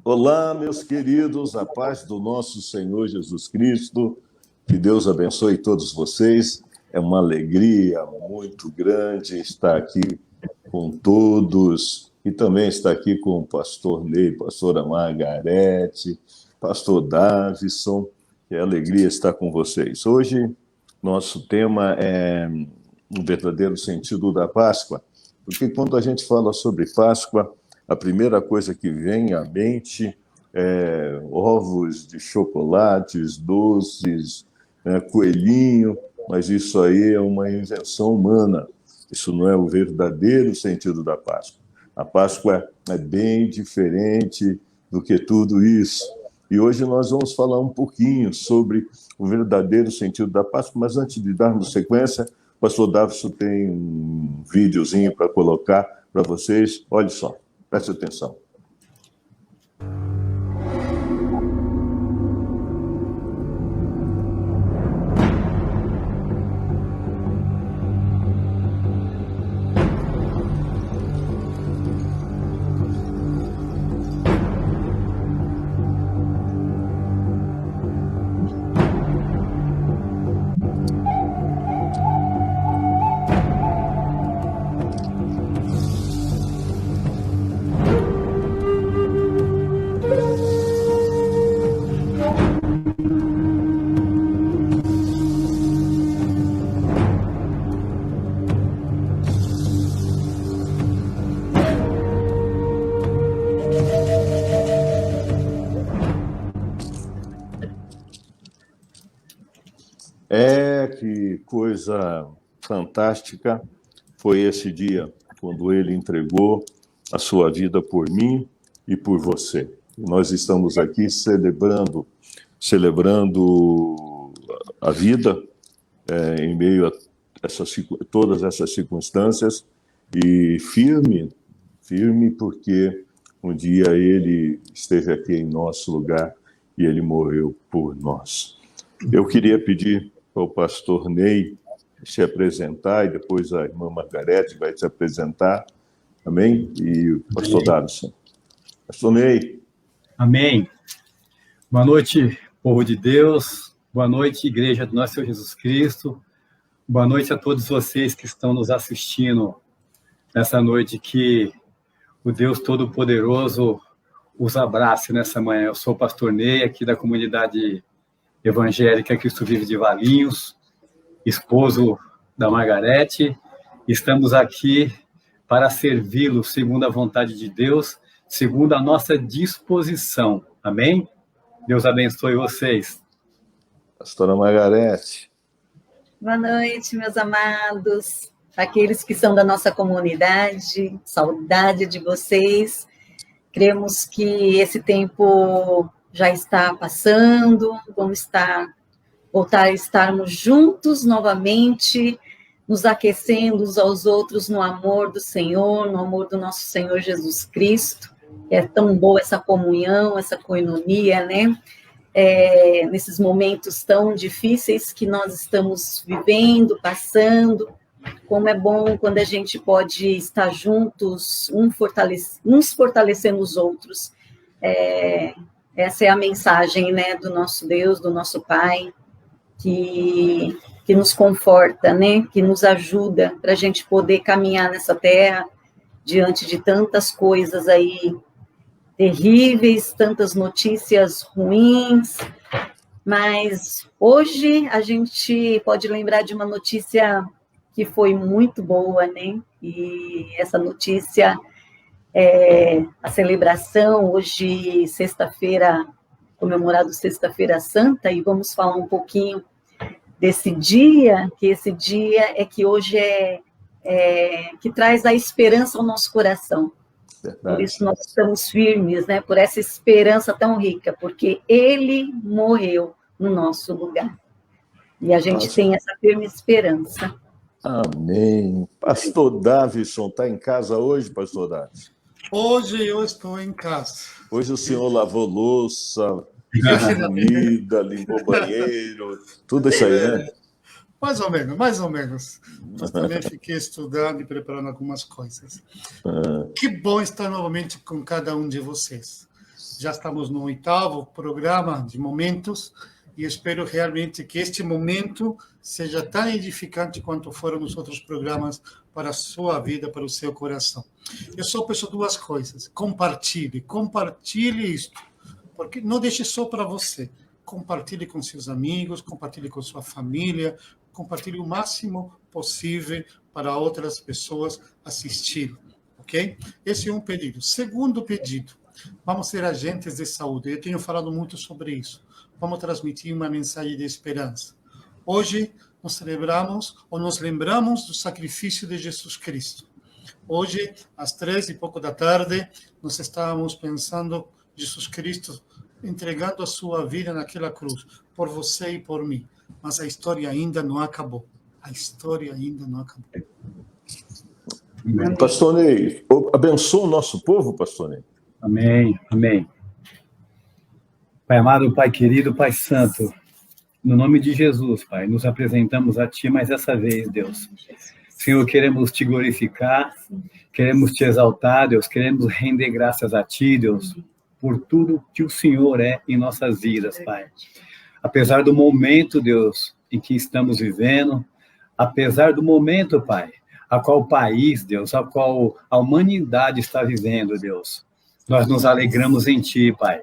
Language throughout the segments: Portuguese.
Olá, meus queridos, a paz do nosso Senhor Jesus Cristo, que Deus abençoe todos vocês. É uma alegria muito grande estar aqui com todos e também estar aqui com o pastor Ney, pastora Margarete, pastor Davison. É alegria estar com vocês. Hoje, nosso tema é o verdadeiro sentido da Páscoa, porque quando a gente fala sobre Páscoa, a primeira coisa que vem à mente é ovos de chocolates, doces, coelhinho, mas isso aí é uma invenção humana. Isso não é o verdadeiro sentido da Páscoa. A Páscoa é bem diferente do que tudo isso. E hoje nós vamos falar um pouquinho sobre o verdadeiro sentido da Páscoa, mas antes de darmos sequência, o pastor Davison tem um videozinho para colocar para vocês. Olha só. Preste atenção. Que coisa fantástica foi esse dia, quando ele entregou a sua vida por mim e por você. E nós estamos aqui celebrando a vida em meio a todas essas circunstâncias e firme porque um dia ele esteve aqui em nosso lugar e ele morreu por nós. Eu queria pedir para o pastor Ney se apresentar, e depois a irmã Margarete vai se apresentar, amém? E o pastor Davison. Pastor Ney. Amém. Boa noite, povo de Deus. Boa noite, igreja do nosso Senhor Jesus Cristo. Boa noite a todos vocês que estão nos assistindo nessa noite, que o Deus Todo-Poderoso os abrace nessa manhã. Eu sou o pastor Ney, aqui da comunidade evangélica Cristo Vive de Valinhos, esposo da Margarete. Estamos aqui para servi-lo segundo a vontade de Deus, segundo a nossa disposição. Amém? Deus abençoe vocês. Pastora Margarete. Boa noite, meus amados, aqueles que são da nossa comunidade, saudade de vocês. Cremos que esse tempo já está passando, vamos voltar a estarmos juntos novamente, nos aquecendo uns aos outros no amor do Senhor, no amor do nosso Senhor Jesus Cristo. É tão boa essa comunhão, essa coinonia, né? Nesses momentos tão difíceis que nós estamos vivendo, passando, como é bom quando a gente pode estar juntos, uns fortalecendo os outros. Essa é a mensagem, né, do nosso Deus, do nosso Pai, que nos conforta, né, que nos ajuda para a gente poder caminhar nessa terra diante de tantas coisas aí terríveis, tantas notícias ruins, mas hoje a gente pode lembrar de uma notícia que foi muito boa, né, e essa notícia a celebração, hoje, sexta-feira, comemorado Sexta-feira Santa, e vamos falar um pouquinho desse dia, que esse dia é que hoje que traz a esperança ao nosso coração. Verdade. Por isso nós estamos firmes, né, por essa esperança tão rica, porque ele morreu no nosso lugar. E a gente tem essa firme esperança. Amém. Pastor Davison, está em casa hoje, pastor Davison? Hoje eu estou em casa. Hoje o senhor lavou louça, fez comida, limpou banheiro, tudo isso aí, né? Mais ou menos. Mas também fiquei estudando e preparando algumas coisas. Que bom estar novamente com cada um de vocês. já estamos no 8º programa de Momentos, e espero realmente que este momento seja tão edificante quanto foram os outros programas para a sua vida, para o seu coração. Eu só peço 2 coisas. Compartilhe isto, porque não deixe só para você. Compartilhe com seus amigos, compartilhe com sua família, compartilhe o máximo possível para outras pessoas assistirem, ok? Esse é um pedido. Segundo pedido, vamos ser agentes de saúde. Eu tenho falado muito sobre isso. Vamos transmitir uma mensagem de esperança. Hoje, nós celebramos ou nos lembramos do sacrifício de Jesus Cristo. Hoje, às 3:00 da tarde, nós estávamos pensando Jesus Cristo entregando a sua vida naquela cruz, por você e por mim. Mas a história ainda não acabou. A história ainda não acabou. Amém. Pastor Ney, abençoa o nosso povo, Pastor Ney. Amém, amém. Pai amado, Pai querido, Pai santo, no nome de Jesus, Pai, nos apresentamos a Ti mais essa vez, Deus. Senhor, queremos Te glorificar, queremos Te exaltar, Deus, queremos render graças a Ti, Deus, por tudo que o Senhor é em nossas vidas, Pai. Apesar do momento, Deus, em que estamos vivendo, apesar do momento, Pai, a qual o país, Deus, a qual a humanidade está vivendo, Deus, nós nos alegramos em Ti, Pai.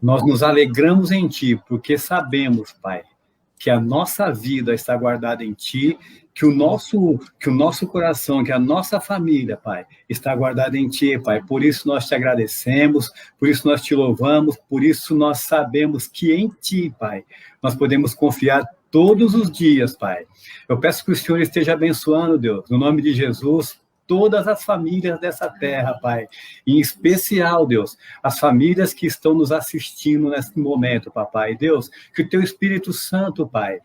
Nós nos alegramos em Ti, porque sabemos, Pai, que a nossa vida está guardada em Ti, que o nosso coração, que a nossa família, Pai, está guardada em Ti, Pai. Por isso nós Te agradecemos, por isso nós Te louvamos, por isso nós sabemos que em Ti, Pai, nós podemos confiar todos os dias, Pai. Eu peço que o Senhor esteja abençoando, Deus, no nome de Jesus, todas as famílias dessa terra, Pai. Em especial, Deus, as famílias que estão nos assistindo nesse momento, Papai. Deus, que o Teu Espírito Santo, Pai,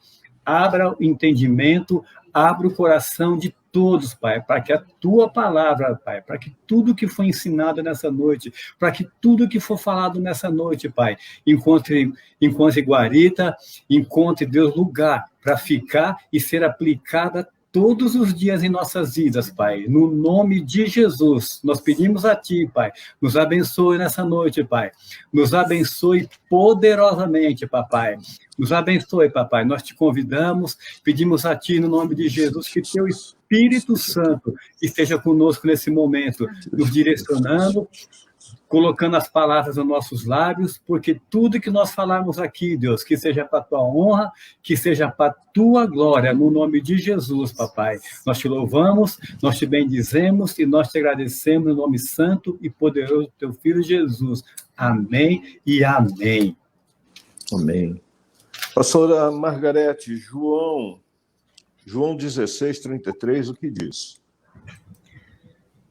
abra o entendimento, abra o coração de todos, Pai, para que a Tua palavra, Pai, para que tudo que foi ensinado nessa noite, para que tudo que for falado nessa noite, Pai, encontre guarita, encontre, Deus, lugar para ficar e ser aplicada todos os dias em nossas vidas, Pai. No nome de Jesus, nós pedimos a Ti, Pai, nos abençoe nessa noite, Pai. Nos abençoe poderosamente, Papai. Nos abençoe, Papai. Nós Te convidamos, pedimos a Ti, no nome de Jesus, que Teu Espírito Santo esteja conosco nesse momento, nos direcionando, colocando as palavras nos nossos lábios, porque tudo que nós falarmos aqui, Deus, que seja para a Tua honra, que seja para a Tua glória, no nome de Jesus, Papai. Nós Te louvamos, nós Te bendizemos e nós Te agradecemos no nome santo e poderoso do Teu Filho Jesus. Amém e amém. Amém. Pastora Margarete, João 16:33, o que diz?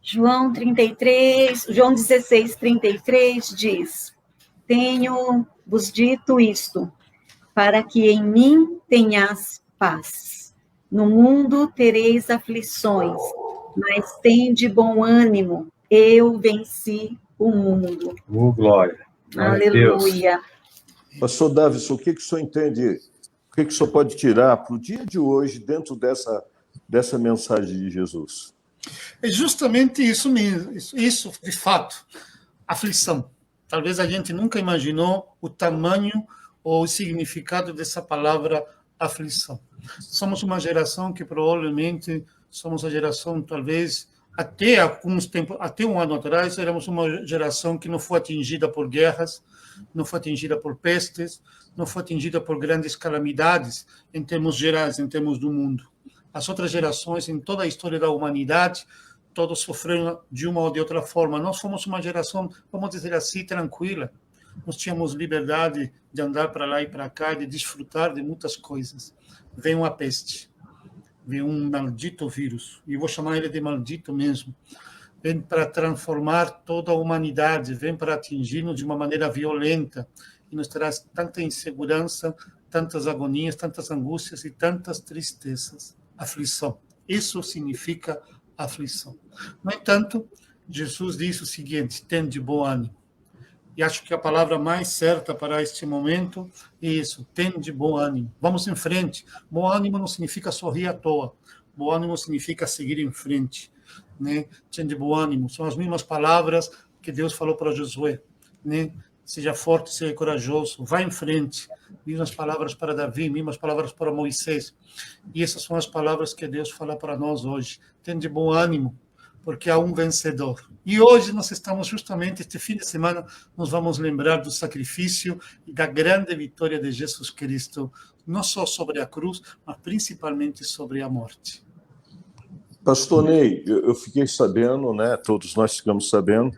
João 16:33 diz: Tenho-vos dito isto, para que em mim tenhas paz. No mundo tereis aflições, mas tende bom ânimo, eu venci o mundo. Glória. Aleluia. Pastor Davison, o que o senhor entende, o que o senhor pode tirar para o dia de hoje dentro dessa mensagem de Jesus? É justamente isso mesmo, isso de fato, aflição. Talvez a gente nunca imaginou o tamanho ou o significado dessa palavra aflição. Somos uma geração que provavelmente somos a geração, talvez, até um ano atrás, éramos uma geração que não foi atingida por guerras, não foi atingida por pestes, não foi atingida por grandes calamidades, em termos gerais, em termos do mundo. As outras gerações, em toda a história da humanidade, todos sofreram de uma ou de outra forma. Nós fomos uma geração, vamos dizer assim, tranquila. Nós tínhamos liberdade de andar para lá e para cá, de desfrutar de muitas coisas. Vem uma peste, vem um maldito vírus, e vou chamar ele de maldito mesmo. Vem para transformar toda a humanidade, vem para atingir-nos de uma maneira violenta, e nos traz tanta insegurança, tantas agonias, tantas angústias e tantas tristezas. Aflição. Isso significa aflição. No entanto, Jesus disse o seguinte: tende bom ânimo. E acho que a palavra mais certa para este momento é isso: tende bom ânimo. Vamos em frente. Bom ânimo não significa sorrir à toa. Bom ânimo significa seguir em frente. Né? Tende bom ânimo. São as mesmas palavras que Deus falou para Josué. Né? seja forte, seja corajoso, vá em frente. Mesmas palavras para Davi, mesmas palavras para Moisés. E essas são as palavras que Deus fala para nós hoje. Tende bom ânimo, porque há um vencedor. E hoje nós estamos justamente, este fim de semana, nós vamos lembrar do sacrifício e da grande vitória de Jesus Cristo, não só sobre a cruz, mas principalmente sobre a morte. Pastor Ney, eu fiquei sabendo, né, todos nós ficamos sabendo,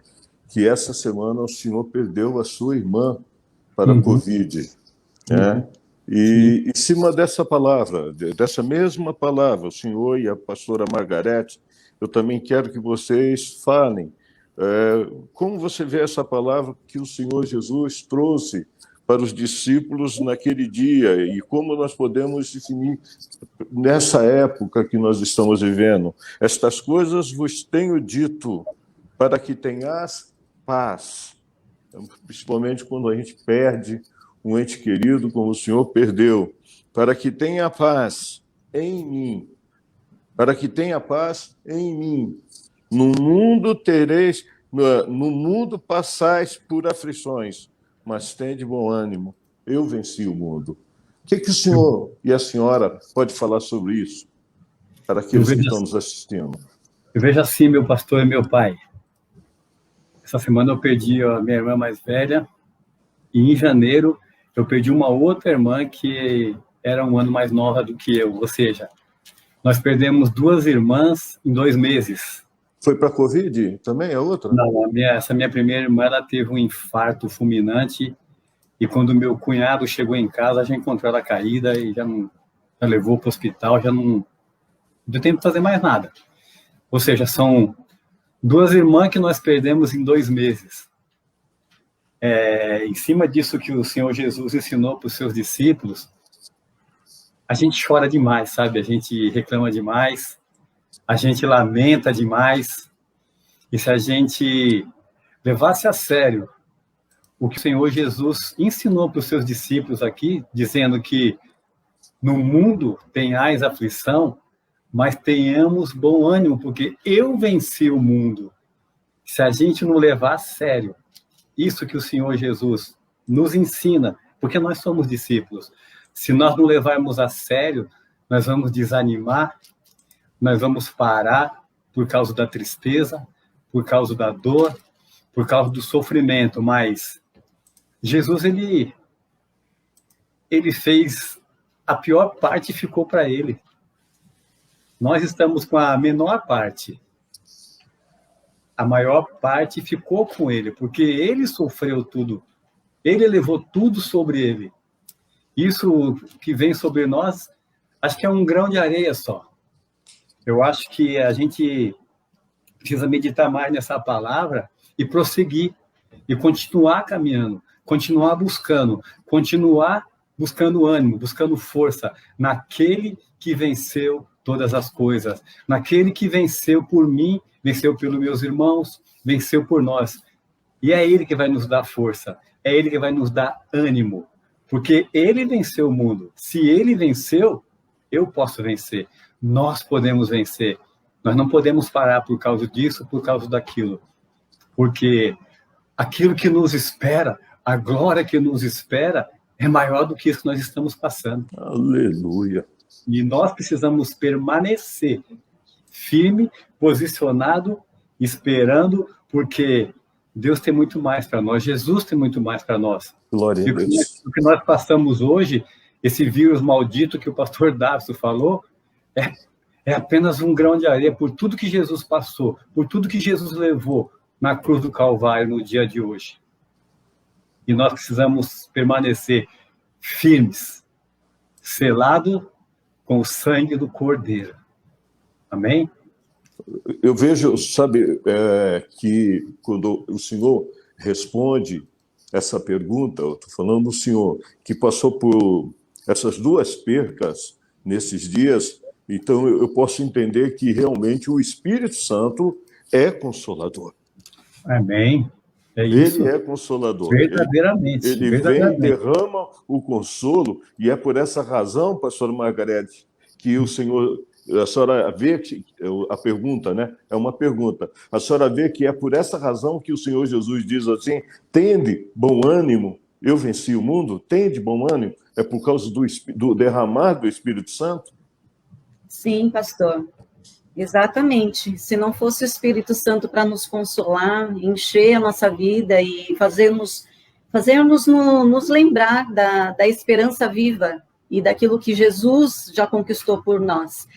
que essa semana o senhor perdeu a sua irmã para a Covid. Né? E em cima dessa palavra, dessa mesma palavra, o senhor e a pastora Margarete, eu também quero que vocês falem como você vê essa palavra que o Senhor Jesus trouxe para os discípulos naquele dia e como nós podemos definir nessa época que nós estamos vivendo. Estas coisas vos tenho dito para que tenhas paz, principalmente quando a gente perde um ente querido como o Senhor perdeu, para que tenha paz em mim, para que tenha paz em mim. No mundo passais por aflições, mas tende bom ânimo, eu venci o mundo. O que o senhor e a senhora pode falar sobre isso para aqueles que estão nos assistindo? Eu vejo assim, meu pastor e meu pai. Essa semana eu perdi a minha irmã mais velha e em janeiro eu perdi uma outra irmã que era um ano mais nova do que eu, ou seja, nós perdemos 2 irmãs em 2 meses. Foi para a Covid também, a outra? Não, essa minha primeira irmã, ela teve um infarto fulminante e quando meu cunhado chegou em casa, já encontrou ela caída e já levou para o hospital, já não deu tempo de fazer mais nada. Ou seja, são 2 irmãs que nós perdemos em 2 meses. Em cima disso que o Senhor Jesus ensinou para os seus discípulos, a gente chora demais, sabe? A gente reclama demais, a gente lamenta demais. E se a gente levasse a sério o que o Senhor Jesus ensinou para os seus discípulos aqui, dizendo que no mundo tenhais aflição, mas tenhamos bom ânimo, porque eu venci o mundo. Se a gente não levar a sério isso que o Senhor Jesus nos ensina, porque nós somos discípulos, se nós não levarmos a sério, nós vamos desanimar, nós vamos parar por causa da tristeza, por causa da dor, por causa do sofrimento. Mas Jesus, ele fez a pior parte e ficou para ele. Nós estamos com a menor parte. A maior parte ficou com ele, porque ele sofreu tudo. Ele levou tudo sobre ele. Isso que vem sobre nós, acho que é um grão de areia só. Eu acho que a gente precisa meditar mais nessa palavra e prosseguir, e continuar caminhando, continuar buscando ânimo, buscando força naquele que venceu todas as coisas, naquele que venceu por mim, venceu pelos meus irmãos, venceu por nós. E é ele que vai nos dar força, é ele que vai nos dar ânimo, porque ele venceu o mundo. Se ele venceu, eu posso vencer. Nós podemos vencer. Nós não podemos parar por causa disso, por causa daquilo. Porque aquilo que nos espera, a glória que nos espera, é maior do que isso que nós estamos passando. Aleluia. E nós precisamos permanecer firme, posicionado, esperando, porque Deus tem muito mais para nós, Jesus tem muito mais para nós. Glória a Deus. O que nós passamos hoje, esse vírus maldito que o pastor Davison falou, é apenas um grão de areia por tudo que Jesus passou, por tudo que Jesus levou na cruz do Calvário no dia de hoje. E nós precisamos permanecer firmes, selado com o sangue do Cordeiro. Amém? Eu vejo, sabe, que quando o senhor responde essa pergunta, eu estou falando do senhor, que passou por essas 2 percas nesses dias, então eu posso entender que realmente o Espírito Santo é consolador. Amém. É isso. Ele é consolador. Verdadeiramente. Ele vem e derrama o consolo, e é por essa razão, pastor Margarete, que o Senhor a senhora vê que a pergunta, né? É uma pergunta. A senhora vê que é por essa razão que o Senhor Jesus diz assim: tende bom ânimo, eu venci o mundo. Tende bom ânimo. É por causa do derramar do Espírito Santo? Sim, pastor. Exatamente. Se não fosse o Espírito Santo para nos consolar, encher a nossa vida e fazermos nos lembrar da esperança viva e daquilo que Jesus já conquistou por nós.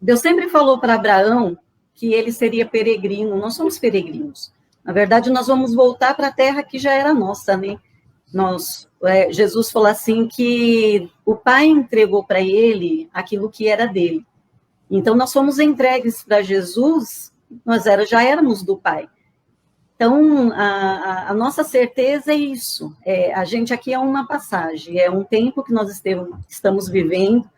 Deus sempre falou para Abraão que ele seria peregrino. Nós somos peregrinos. Na verdade, nós vamos voltar para a terra que já era nossa, né? Jesus falou assim que o Pai entregou para ele aquilo que era dele. Então, nós fomos entregues para Jesus, nós já éramos do Pai. Então, a nossa certeza é isso. A gente aqui é uma passagem, é um tempo que nós estamos vivendo.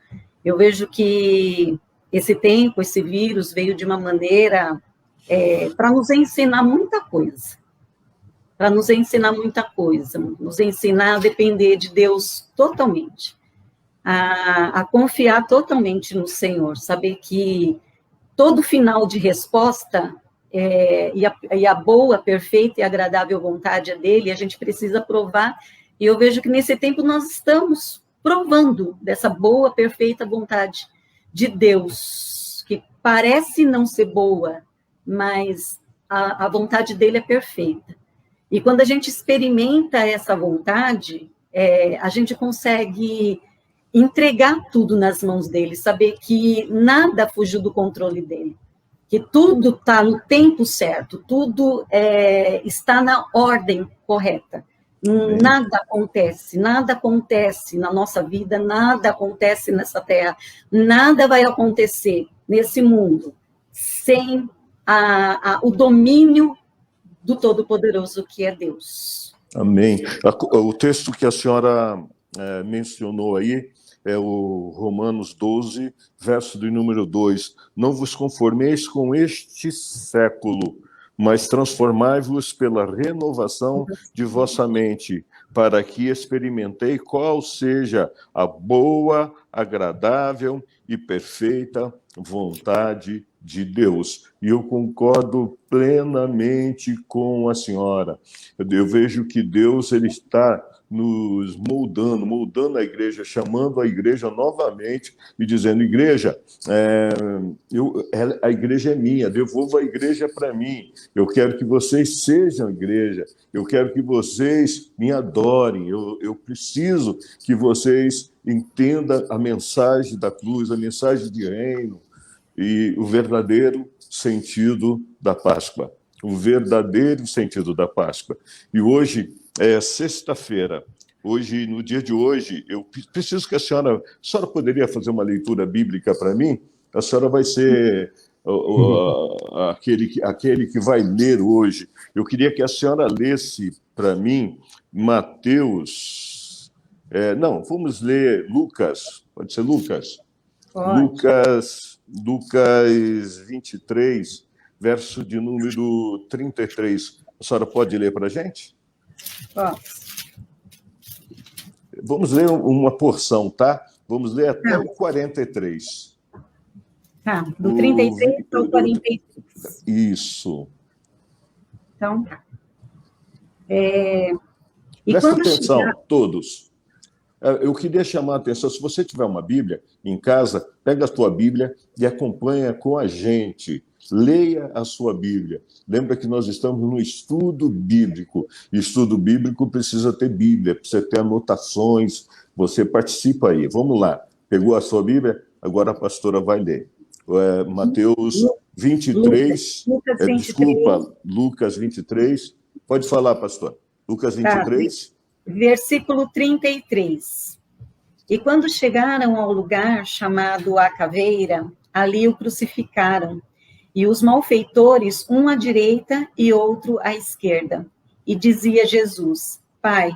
Eu vejo que esse tempo, esse vírus veio de uma maneira para nos ensinar muita coisa. Nos ensinar a depender de Deus totalmente. A confiar totalmente no Senhor, saber que todo final de resposta e a boa, perfeita e agradável vontade é dele, a gente precisa provar, e eu vejo que nesse tempo nós estamos provando dessa boa, perfeita vontade de Deus, que parece não ser boa, mas a vontade dele é perfeita. E quando a gente experimenta essa vontade, a gente consegue entregar tudo nas mãos dele, saber que nada fugiu do controle dele, que tudo está no tempo certo, tudo está na ordem correta. Nada acontece na nossa vida, nada acontece nessa terra, nada vai acontecer nesse mundo sem o domínio do Todo-Poderoso que é Deus. Amém. O texto que a senhora mencionou aí é o Romanos 12, verso de número 2. Não vos conformeis com este século, mas transformai-vos pela renovação de vossa mente, para que experimentei qual seja a boa, agradável e perfeita vontade de Deus. E eu concordo plenamente com a senhora. Eu vejo que Deus ele está nos moldando a igreja, chamando a igreja novamente e dizendo: igreja, a igreja é minha, devolva a igreja para mim. Eu quero que vocês sejam igreja, eu quero que vocês me adorem, eu preciso que vocês entendam a mensagem da cruz, a mensagem de reino e o verdadeiro sentido da Páscoa. O verdadeiro sentido da Páscoa. E hoje é sexta-feira. Hoje, no dia de hoje, eu preciso que a senhora poderia fazer uma leitura bíblica para mim? A senhora vai ser aquele que vai ler hoje. Eu queria que a senhora lesse para mim Mateus... vamos ler Lucas. Pode ser Lucas? Pode. Lucas 23, verso de número 33. A senhora pode ler para a gente? Posso. Vamos ler uma porção, tá? Vamos ler até o 43. Tá, do 33 ao 43. Isso. Então, tá. Presta atenção, todos. Eu queria chamar a atenção, se você tiver uma Bíblia em casa, pega a tua Bíblia e acompanha com a gente. Leia a sua Bíblia. Lembra que nós estamos no estudo bíblico. Estudo bíblico precisa ter Bíblia, precisa ter anotações. Você participa aí. Vamos lá. Pegou a sua Bíblia? Agora a pastora vai ler. Mateus 23. Lucas 23. Pode falar, pastor. Lucas 23. Tá. Versículo 33. E quando chegaram ao lugar chamado a Caveira, ali o crucificaram, e os malfeitores, um à direita e outro à esquerda. E dizia Jesus: Pai,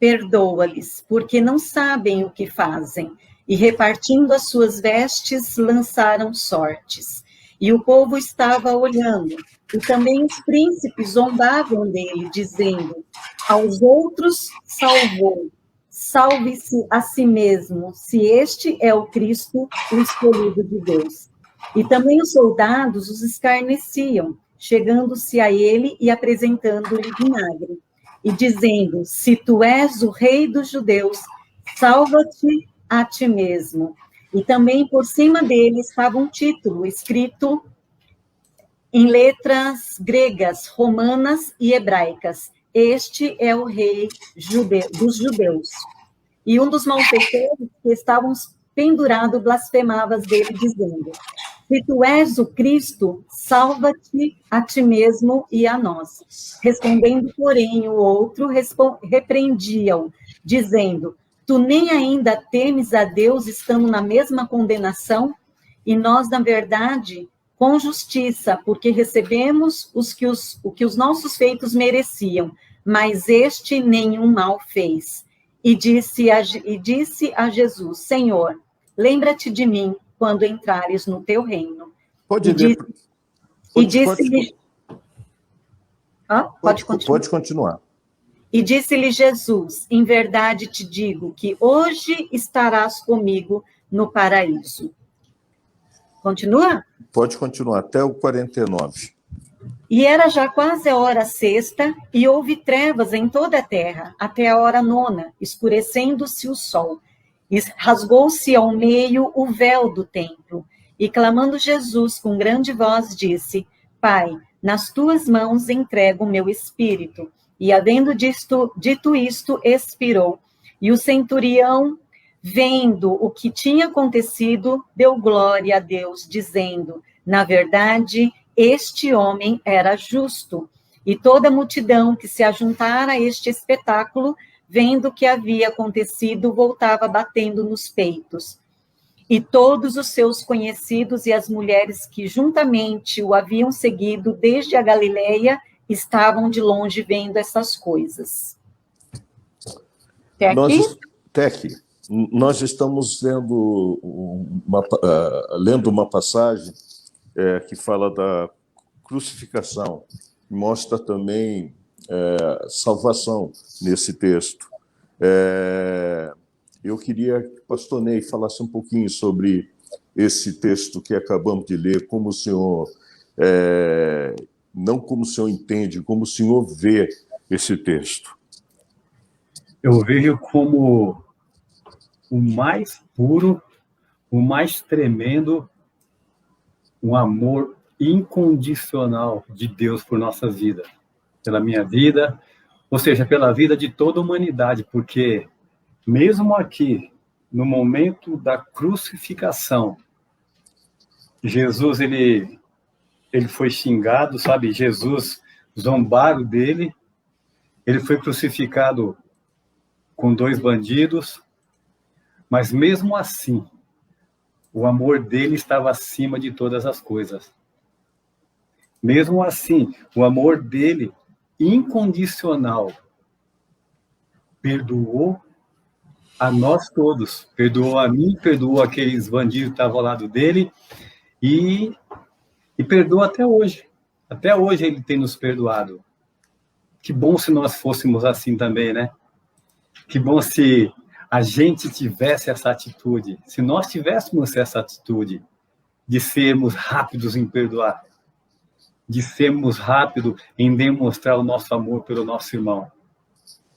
perdoa-lhes, porque não sabem o que fazem. E repartindo as suas vestes, lançaram sortes. E o povo estava olhando, e também os príncipes zombavam dele, dizendo: aos outros salvou, salve-se a si mesmo, se este é o Cristo, o escolhido de Deus. E também os soldados os escarneciam, chegando-se a ele e apresentando-lhe vinagre, e dizendo, se tu és o rei dos judeus, salva-te a ti mesmo. E também por cima dele estava um título escrito em letras gregas, romanas e hebraicas. Este é o rei dos judeus. E um dos malfeitores que estavam pendurados blasfemava dele, dizendo, se tu és o Cristo, salva-te a ti mesmo e a nós. Respondendo, porém, o outro repreendia-o, dizendo, tu nem ainda temes a Deus estando na mesma condenação? E nós, na verdade, com justiça, porque recebemos o que os nossos feitos mereciam, mas este nenhum mal fez. E disse a Jesus, Senhor, lembra-te de mim quando entrares no teu reino. Pode continuar. E disse-lhe Jesus, em verdade te digo que hoje estarás comigo no paraíso. Continua? Pode continuar, até o 49. E era já quase a hora sexta, e houve trevas em toda a terra, até a hora nona, escurecendo-se o sol. E rasgou-se ao meio o véu do templo. E clamando Jesus com grande voz, disse, Pai, nas tuas mãos entrego o meu espírito. E havendo dito isto, expirou. E o centurião, vendo o que tinha acontecido, deu glória a Deus, dizendo, na verdade, este homem era justo. E toda a multidão que se ajuntara a este espetáculo, vendo o que havia acontecido, voltava batendo nos peitos. E todos os seus conhecidos e as mulheres que juntamente o haviam seguido desde a Galileia, estavam de longe vendo essas coisas. Até aqui? Nós estamos lendo uma passagem que fala da crucificação, mostra também salvação nesse texto. Eu queria que o pastor Ney falasse um pouquinho sobre esse texto que acabamos de ler, como o senhor, não como o senhor entende, como o senhor vê esse texto. Eu vejo como o mais puro, o mais tremendo, um amor incondicional de Deus por nossa vida, pela minha vida, ou seja, pela vida de toda a humanidade, porque mesmo aqui, no momento da crucificação, Jesus, ele foi xingado, sabe? Jesus, zombaram dele, ele foi crucificado com 2 bandidos, mas mesmo assim, o amor dele estava acima de todas as coisas. Mesmo assim, o amor dele, incondicional, perdoou a nós todos. Perdoou a mim, perdoou aqueles bandidos que estavam ao lado dele e perdoa até hoje. Até hoje ele tem nos perdoado. Que bom se nós fôssemos assim também, né? Que bom se a gente tivesse essa atitude, se nós tivéssemos essa atitude de sermos rápidos em perdoar, de sermos rápidos em demonstrar o nosso amor pelo nosso irmão.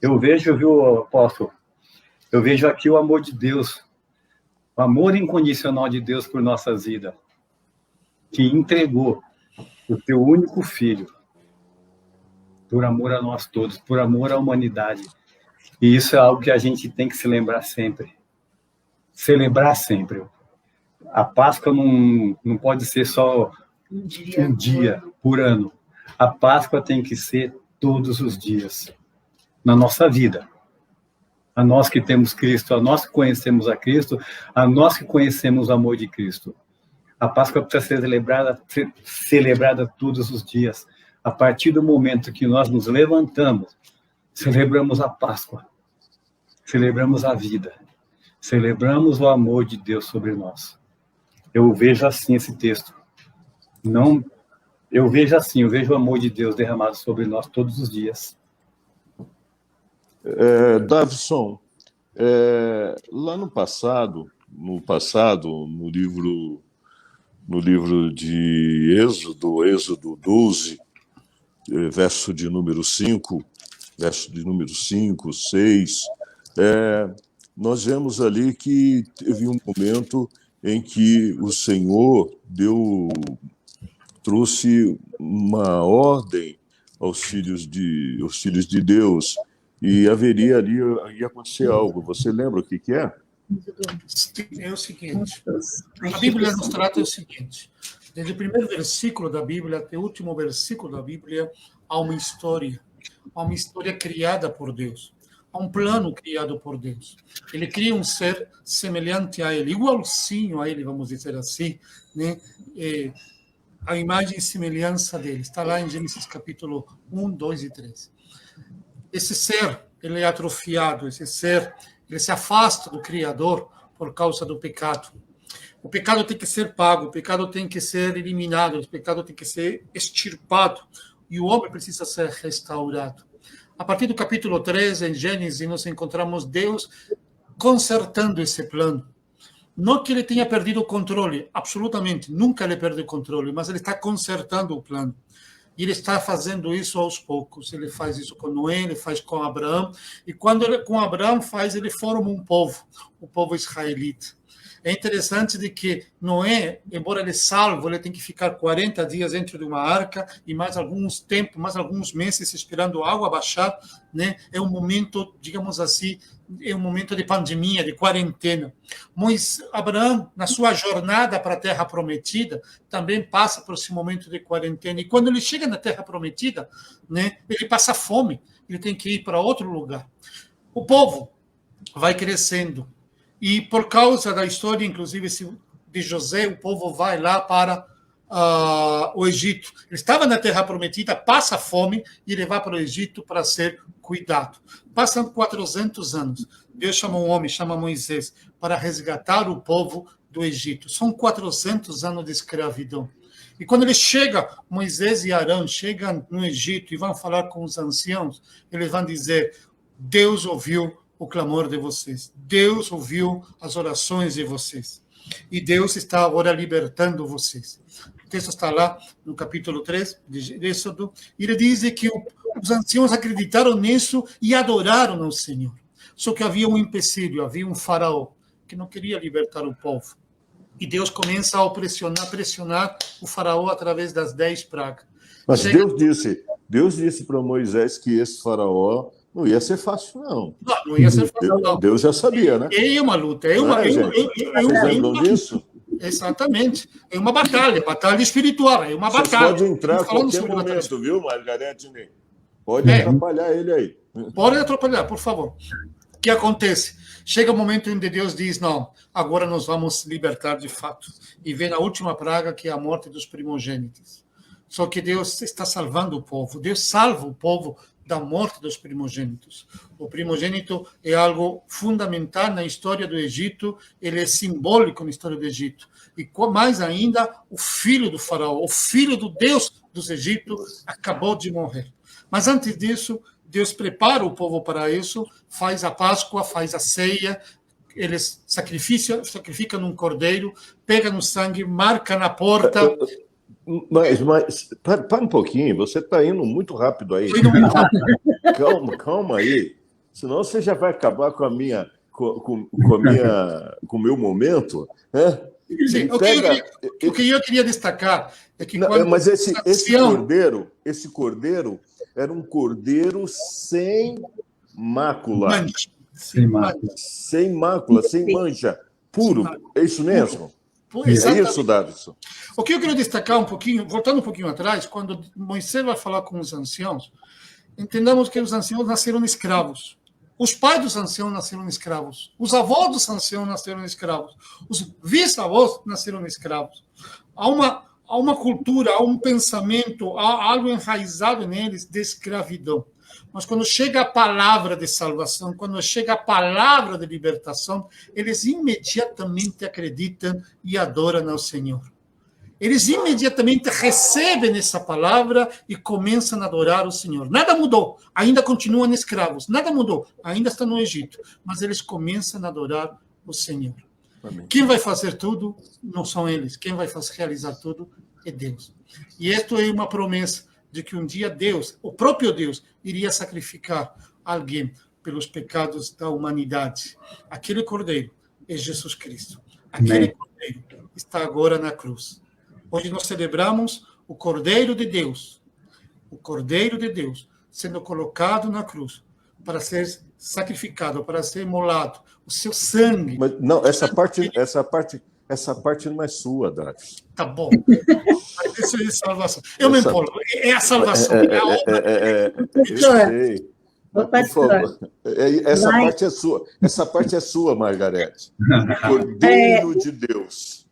Eu vejo, viu, apóstolo, eu vejo aqui o amor de Deus, o amor incondicional de Deus por nossas vidas, que entregou o teu único filho por amor a nós todos, por amor à humanidade. E isso é algo que a gente tem que se lembrar sempre. Celebrar sempre. A Páscoa não pode ser só um dia por ano. A Páscoa tem que ser todos os dias. Na nossa vida. A nós que temos Cristo, a nós que conhecemos a Cristo, a nós que conhecemos o amor de Cristo. A Páscoa precisa ser celebrada todos os dias. A partir do momento que nós nos levantamos, celebramos a Páscoa, celebramos a vida, celebramos o amor de Deus sobre nós. Eu vejo assim esse texto. Eu vejo assim, eu vejo o amor de Deus derramado sobre nós todos os dias. Davison, Lá no passado, no livro de Êxodo 12, verso de número 5, 6, nós vemos ali que teve um momento em que o Senhor trouxe uma ordem aos filhos de Deus, e haveria ali, ia acontecer algo. Você lembra o que é? É o seguinte, a Bíblia nos trata o seguinte: desde o primeiro versículo da Bíblia até o último versículo da Bíblia, há uma história criada por Deus, há um plano criado por Deus. Ele cria um ser semelhante a ele, igualzinho a ele, vamos dizer assim, né? A imagem e semelhança dele. Está lá em Gênesis capítulo 1, 2 e 3. Esse ser, ele é atrofiado, esse ser, ele se afasta do Criador por causa do pecado. O pecado tem que ser pago, o pecado tem que ser eliminado, o pecado tem que ser extirpado, e o homem precisa ser restaurado. A partir do capítulo 3, em Gênesis, nós encontramos Deus consertando esse plano. Não que ele tenha perdido o controle, absolutamente, nunca ele perde o controle, mas ele está consertando o plano. E ele está fazendo isso aos poucos. Ele faz isso com Noé, ele faz com Abraão, e quando ele com Abraão faz, ele forma um povo, o povo israelita. É interessante de que Noé, embora ele salvo, ele tem que ficar 40 dias dentro de uma arca e mais alguns meses esperando a água baixar, né? É um momento, digamos assim, é um momento de pandemia, de quarentena. Mas Abraão, na sua jornada para a Terra Prometida, também passa por esse momento de quarentena. E quando ele chega na Terra Prometida, né, ele passa fome, ele tem que ir para outro lugar. O povo vai crescendo. E por causa da história, inclusive, de José, o povo vai lá para o Egito. Ele estava na Terra Prometida, passa fome e ele vai para o Egito para ser cuidado. Passam 400 anos. Deus chama um homem, chama Moisés, para resgatar o povo do Egito. São 400 anos de escravidão. E quando ele chega, Moisés e Arão chegam no Egito e vão falar com os anciãos, eles vão dizer: Deus ouviu o clamor de vocês. Deus ouviu as orações de vocês. E Deus está agora libertando vocês. O texto está lá no capítulo 3 de Êxodo. E ele diz que os anciãos acreditaram nisso e adoraram ao Senhor. Só que havia um empecilho, havia um faraó que não queria libertar o povo. E Deus começa a pressionar o faraó através das 10 pragas. Mas Deus disse para Moisés que esse faraó não ia ser fácil, não. Não ia ser fácil, não. Deus já sabia, né? É uma luta. Vocês lembram disso? Exatamente. É uma batalha espiritual, é uma batalha. Pode entrar a qualquer momento, viu, Margarete? Pode atrapalhar ele aí. Pode atrapalhar, por favor. O que acontece? Chega o momento em que Deus diz: não, agora nós vamos libertar de fato. E vem a última praga, que é a morte dos primogênitos. Só que Deus está salvando o povo. Deus salva o povo da morte dos primogênitos. O primogênito é algo fundamental na história do Egito, ele é simbólico na história do Egito. E mais ainda, o filho do faraó, o filho do Deus dos Egípcios, acabou de morrer. Mas antes disso, Deus prepara o povo para isso, faz a Páscoa, faz a ceia, eles sacrificam um cordeiro, pegam no sangue, marcam na porta. Mas para um pouquinho, você está indo muito rápido aí. Calma aí, senão você já vai acabar com o meu momento, né? Sim, o que eu queria destacar é que mas esse cordeiro era um cordeiro sem mácula, sem mancha, puro. É isso mesmo? É isso, Davidson. O que eu quero destacar um pouquinho, voltando um pouquinho atrás, quando Moisés vai falar com os anciãos, entendamos que os anciãos nasceram escravos. Os pais dos anciãos nasceram escravos. Os avós dos anciãos nasceram escravos. Os bisavós nasceram escravos. Há uma cultura, há um pensamento, há algo enraizado neles de escravidão. Mas quando chega a palavra de salvação, quando chega a palavra de libertação, eles imediatamente acreditam e adoram ao Senhor. eles imediatamente recebem essa palavra e começam a adorar o Senhor. Nada mudou, ainda continuam escravos, nada mudou, ainda estão no Egito, mas eles começam a adorar o Senhor. Amém. Quem vai fazer tudo não são eles, quem vai realizar tudo é Deus. E isto é uma promessa de que um dia Deus, o próprio Deus, iria sacrificar alguém pelos pecados da humanidade. Aquele cordeiro é Jesus Cristo. Aquele cordeiro está agora na cruz. Hoje nós celebramos o Cordeiro de Deus, sendo colocado na cruz para ser sacrificado, para ser imolado, o seu sangue. Mas não, essa parte não é sua, Davi. Tá bom. Mas isso é salvação. Eu me empolgo. É a salvação. É a obra. Eu sei. Por favor. Essa parte é sua. Essa parte é sua, Margarete. O Cordeiro de Deus.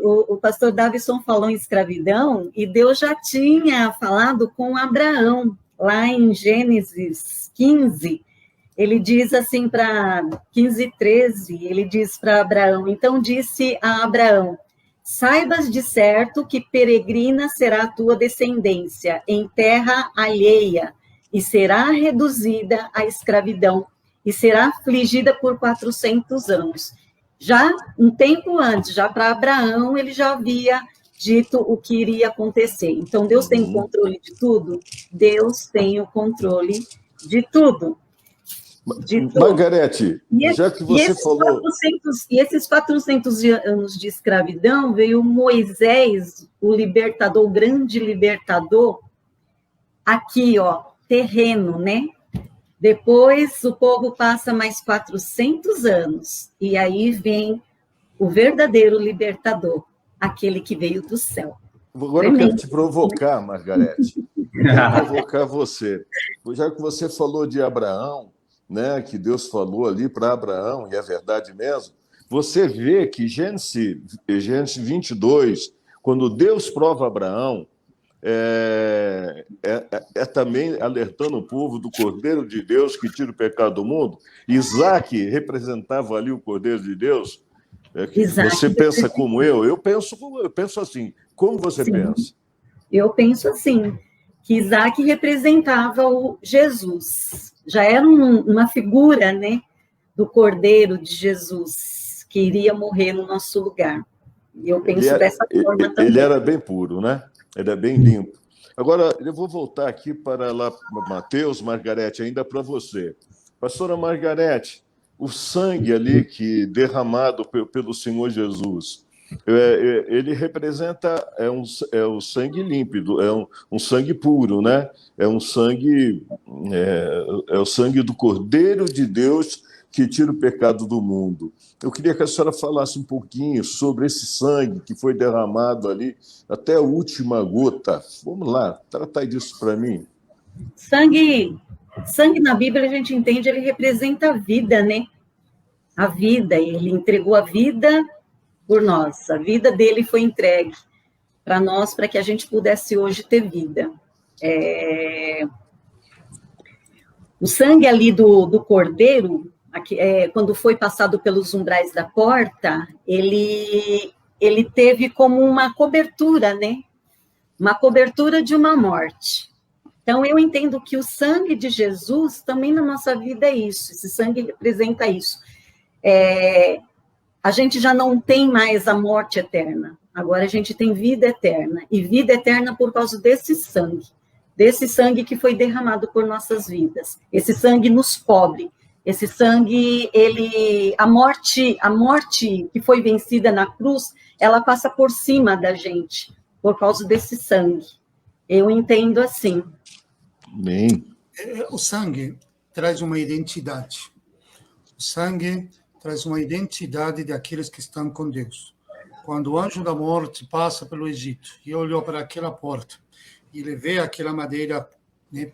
O pastor Davison falou em escravidão e Deus já tinha falado com Abraão, lá em Gênesis 15, ele diz assim para 15:13, ele diz para Abraão, então disse a Abraão, saibas de certo que peregrina será a tua descendência em terra alheia, e será reduzida à escravidão, e será afligida por 400 anos. Já um tempo antes, já para Abraão, ele já havia dito o que iria acontecer. Então, Deus tem o controle de tudo? Deus tem o controle de tudo. Margarete, já que você falou... E esses 400 anos de escravidão, veio Moisés, o libertador, o grande libertador, aqui, ó, terreno, né? Depois o povo passa mais 400 anos, e aí vem o verdadeiro libertador, aquele que veio do céu. Agora eu quero te provocar, Margarete. Quero provocar você. Já que você falou de Abraão, né, que Deus falou ali para Abraão, e é verdade mesmo, você vê que Gênesis 22, quando Deus prova Abraão, também alertando o povo do Cordeiro de Deus que tira o pecado do mundo. Isaac representava ali o Cordeiro de Deus. Você pensa como eu? Eu penso assim. Como você pensa? Eu penso assim, que Isaac representava o Jesus. Já era uma figura, né, do Cordeiro de Jesus, que iria morrer no nosso lugar. E eu penso dessa forma também. Ele era bem puro, né? Ele é bem limpo. Agora, eu vou voltar aqui para lá, Mateus, Margarete, ainda para você. Pastora Margarete, o sangue ali que derramado pelo Senhor Jesus, ele representa, o sangue límpido, um sangue puro, né? É o sangue do Cordeiro de Deus que tira o pecado do mundo. Eu queria que a senhora falasse um pouquinho sobre esse sangue que foi derramado ali até a última gota. Vamos lá, trata disso para mim. Sangue na Bíblia, a gente entende, ele representa a vida, né? A vida, ele entregou a vida por nós. A vida dele foi entregue para nós, para que a gente pudesse hoje ter vida. O sangue ali do Cordeiro, quando foi passado pelos umbrais da porta, ele teve como uma cobertura, né? Uma cobertura de uma morte. Então, eu entendo que o sangue de Jesus, também na nossa vida é isso, esse sangue representa isso. A gente já não tem mais a morte eterna, agora a gente tem vida eterna, e vida eterna por causa desse sangue que foi derramado por nossas vidas. Esse sangue nos cobre. Esse sangue, a morte que foi vencida na cruz, ela passa por cima da gente, por causa desse sangue. Eu entendo assim. Bem. O sangue traz uma identidade. O sangue traz uma identidade daqueles que estão com Deus. Quando o anjo da morte passa pelo Egito e olhou para aquela porta, e ele vê aquela madeira, né,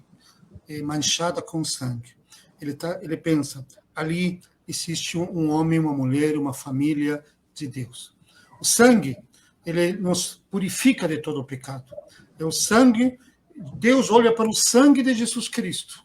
manchada com sangue, ele pensa, ali existe um homem, uma mulher, uma família de Deus. O sangue, ele nos purifica de todo o pecado. O sangue, Deus olha para o sangue de Jesus Cristo.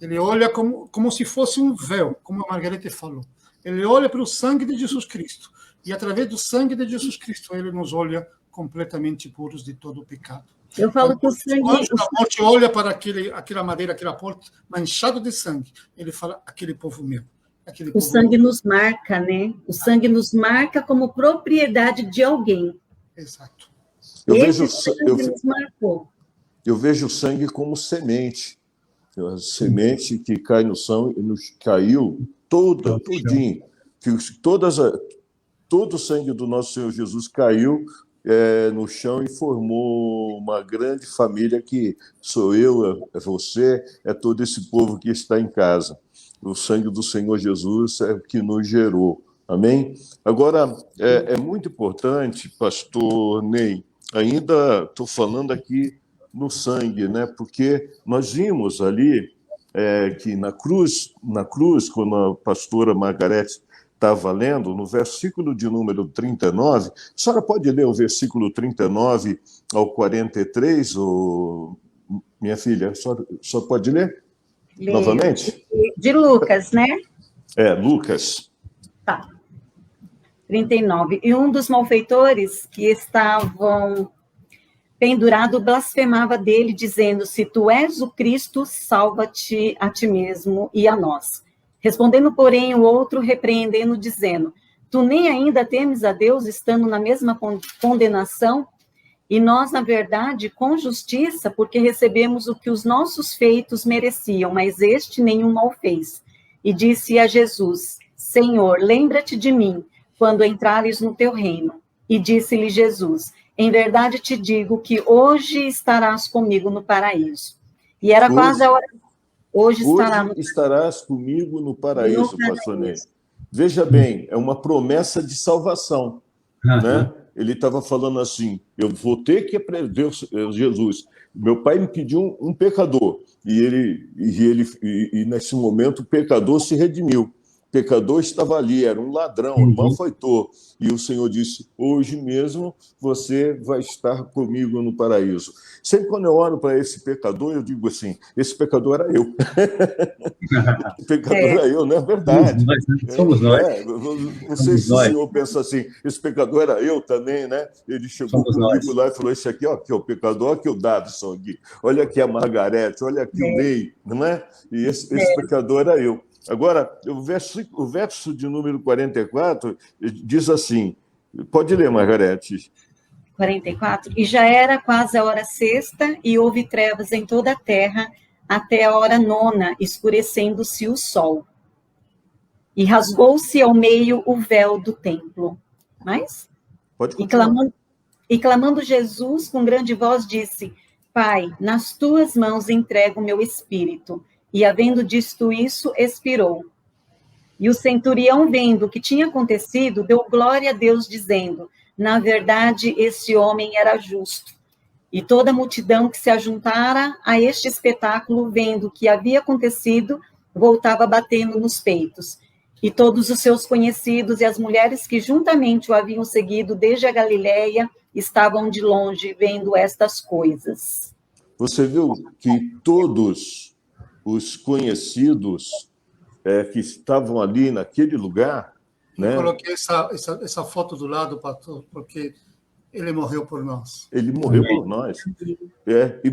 Ele olha como se fosse um véu, como a Margarete falou. Ele olha para o sangue de Jesus Cristo. E através do sangue de Jesus Cristo, ele nos olha completamente puros de todo o pecado. Eu falo que o sangue... O anjo da morte olha para aquela madeira, aquela porta manchada de sangue. Ele fala, aquele povo meu. O sangue nos marca, né? O sangue nos marca como propriedade de alguém. Exato. Eu vejo o sangue como semente. A semente que cai no chão e nos caiu todinho. Todo o sangue do nosso Senhor Jesus caiu no chão e formou uma grande família que sou eu, é você, é todo esse povo que está em casa. O sangue do Senhor Jesus é o que nos gerou. Amém? Agora, é muito importante, pastor Ney, ainda estou falando aqui no sangue, né? Porque nós vimos ali que na cruz, quando a pastora Margarete estava lendo, no versículo de número 39, a senhora pode ler o versículo 39 ao 43, minha filha? Só pode ler? Leio. Novamente? De Lucas, né? Lucas. Tá. 39. E um dos malfeitores que estavam pendurado blasfemava dele, dizendo, se tu és o Cristo, salva-te a ti mesmo e a nós. Respondendo, porém, o outro, repreendendo, dizendo, tu nem ainda temes a Deus, estando na mesma condenação? E nós, na verdade, com justiça, porque recebemos o que os nossos feitos mereciam, mas este nenhum mal fez. E disse a Jesus, Senhor, lembra-te de mim, quando entrares no teu reino. E disse-lhe Jesus, em verdade te digo que hoje estarás comigo no paraíso. E era quase a hora... Hoje estarás comigo no paraíso, pastor Ney. Veja bem, é uma promessa de salvação, né? Ele estava falando assim, eu vou ter que aprender, Jesus, meu pai me pediu um pecador, e nesse momento o pecador se redimiu. O pecador estava ali, era um ladrão, um malfeitor. E o Senhor disse, hoje mesmo você vai estar comigo no paraíso. Sempre quando eu olho para esse pecador, eu digo assim, esse pecador era eu. Esse pecador era eu, não é verdade? Somos nós. Não sei se o Senhor pensa assim, esse pecador era eu também, né? Ele chegou comigo lá e falou, esse aqui, ó, aqui, o pecador, aqui o Davidson aqui. Olha aqui a Margarete, olha aqui o Ney, não é? E esse pecador era eu. Agora, o verso de número 44 diz assim, pode ler, Margarete. 44, e já era quase a hora sexta, e houve trevas em toda a terra, até a hora nona, escurecendo-se o sol. E rasgou-se ao meio o véu do templo. Mas? Pode continuar. E clamando Jesus com grande voz, disse, Pai, nas tuas mãos entrego o meu espírito. E, havendo dito isso, expirou. E o centurião, vendo o que tinha acontecido, deu glória a Deus, dizendo, na verdade, esse homem era justo. E toda a multidão que se ajuntara a este espetáculo, vendo o que havia acontecido, voltava batendo nos peitos. E todos os seus conhecidos e as mulheres que juntamente o haviam seguido desde a Galileia, estavam de longe vendo estas coisas. Você viu que todos os conhecidos que estavam ali naquele lugar, né? Eu coloquei essa foto do lado, pastor, porque ele morreu por nós. Ele morreu por nós.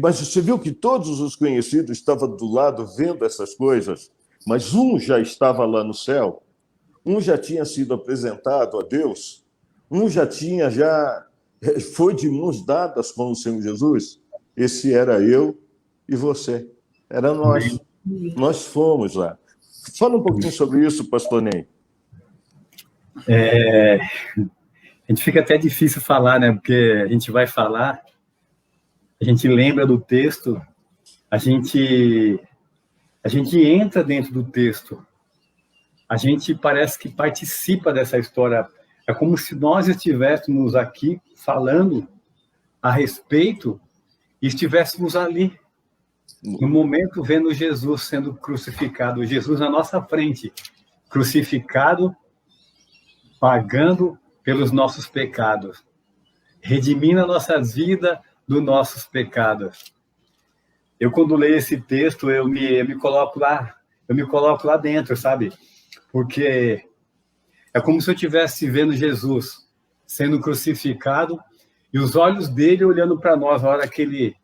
Mas você viu que todos os conhecidos estavam do lado vendo essas coisas, mas um já estava lá no céu, um já tinha sido apresentado a Deus, um já foi de mãos dadas com o Senhor Jesus. Esse era eu e você. Era nós. Nós fomos lá. Fala um pouquinho sobre isso, pastor Ney. A gente fica até difícil falar, né? Porque a gente vai falar, a gente lembra do texto, a gente entra dentro do texto, a gente parece que participa dessa história. É como se nós estivéssemos aqui falando a respeito e estivéssemos ali, no momento, vendo Jesus sendo crucificado, Jesus na nossa frente, crucificado, pagando pelos nossos pecados, redimindo a nossa vida dos nossos pecados. Eu, quando leio esse texto, eu me coloco lá dentro, sabe? Porque é como se eu estivesse vendo Jesus sendo crucificado E os olhos dele olhando para nós, a hora que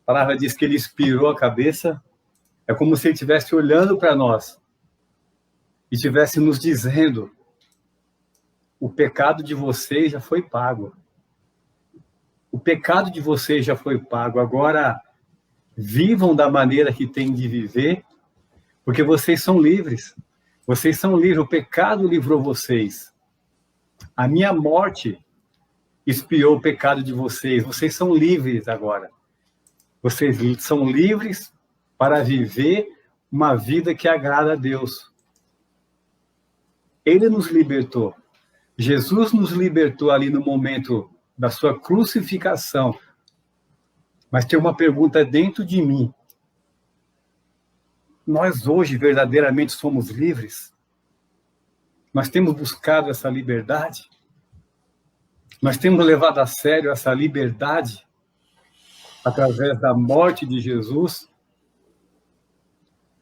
a palavra diz que ele expirou a cabeça, é como se ele estivesse olhando para nós e estivesse nos dizendo: o pecado de vocês já foi pago. O pecado de vocês já foi pago. Agora, vivam da maneira que têm de viver, porque vocês são livres. Vocês são livres. O pecado livrou vocês. A minha morte expiou o pecado de vocês. Vocês são livres agora. Vocês são livres para viver uma vida que agrada a Deus. Ele nos libertou. Jesus nos libertou ali no momento da sua crucificação. Mas tem uma pergunta dentro de mim. Nós hoje verdadeiramente somos livres? Nós temos buscado essa liberdade? Nós temos levado a sério essa liberdade através da morte de Jesus?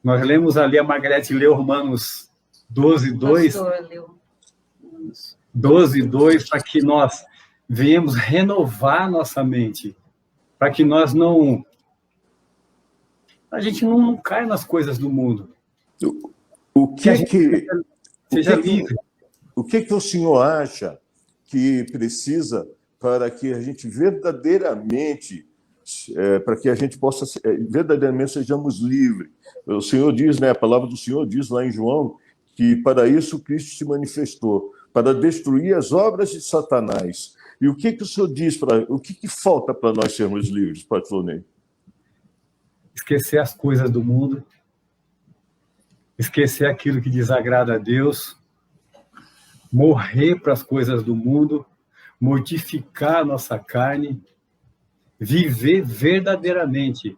Nós lemos ali, a Margarete leu Romanos 12:2. 12:2, para que nós venhamos renovar nossa mente, para que nós a gente não caia nas coisas do mundo. Seja livre. O que o senhor acha que precisa para que a gente verdadeiramente, para que a gente possa verdadeiramente sejamos livres? O Senhor diz, né, a palavra do Senhor diz lá em João, que para isso Cristo se manifestou, para destruir as obras de Satanás. E o que o senhor diz, o que falta para nós sermos livres, pastor Ney? Esquecer as coisas do mundo, esquecer aquilo que desagrada a Deus, morrer para as coisas do mundo, mortificar a nossa carne, viver verdadeiramente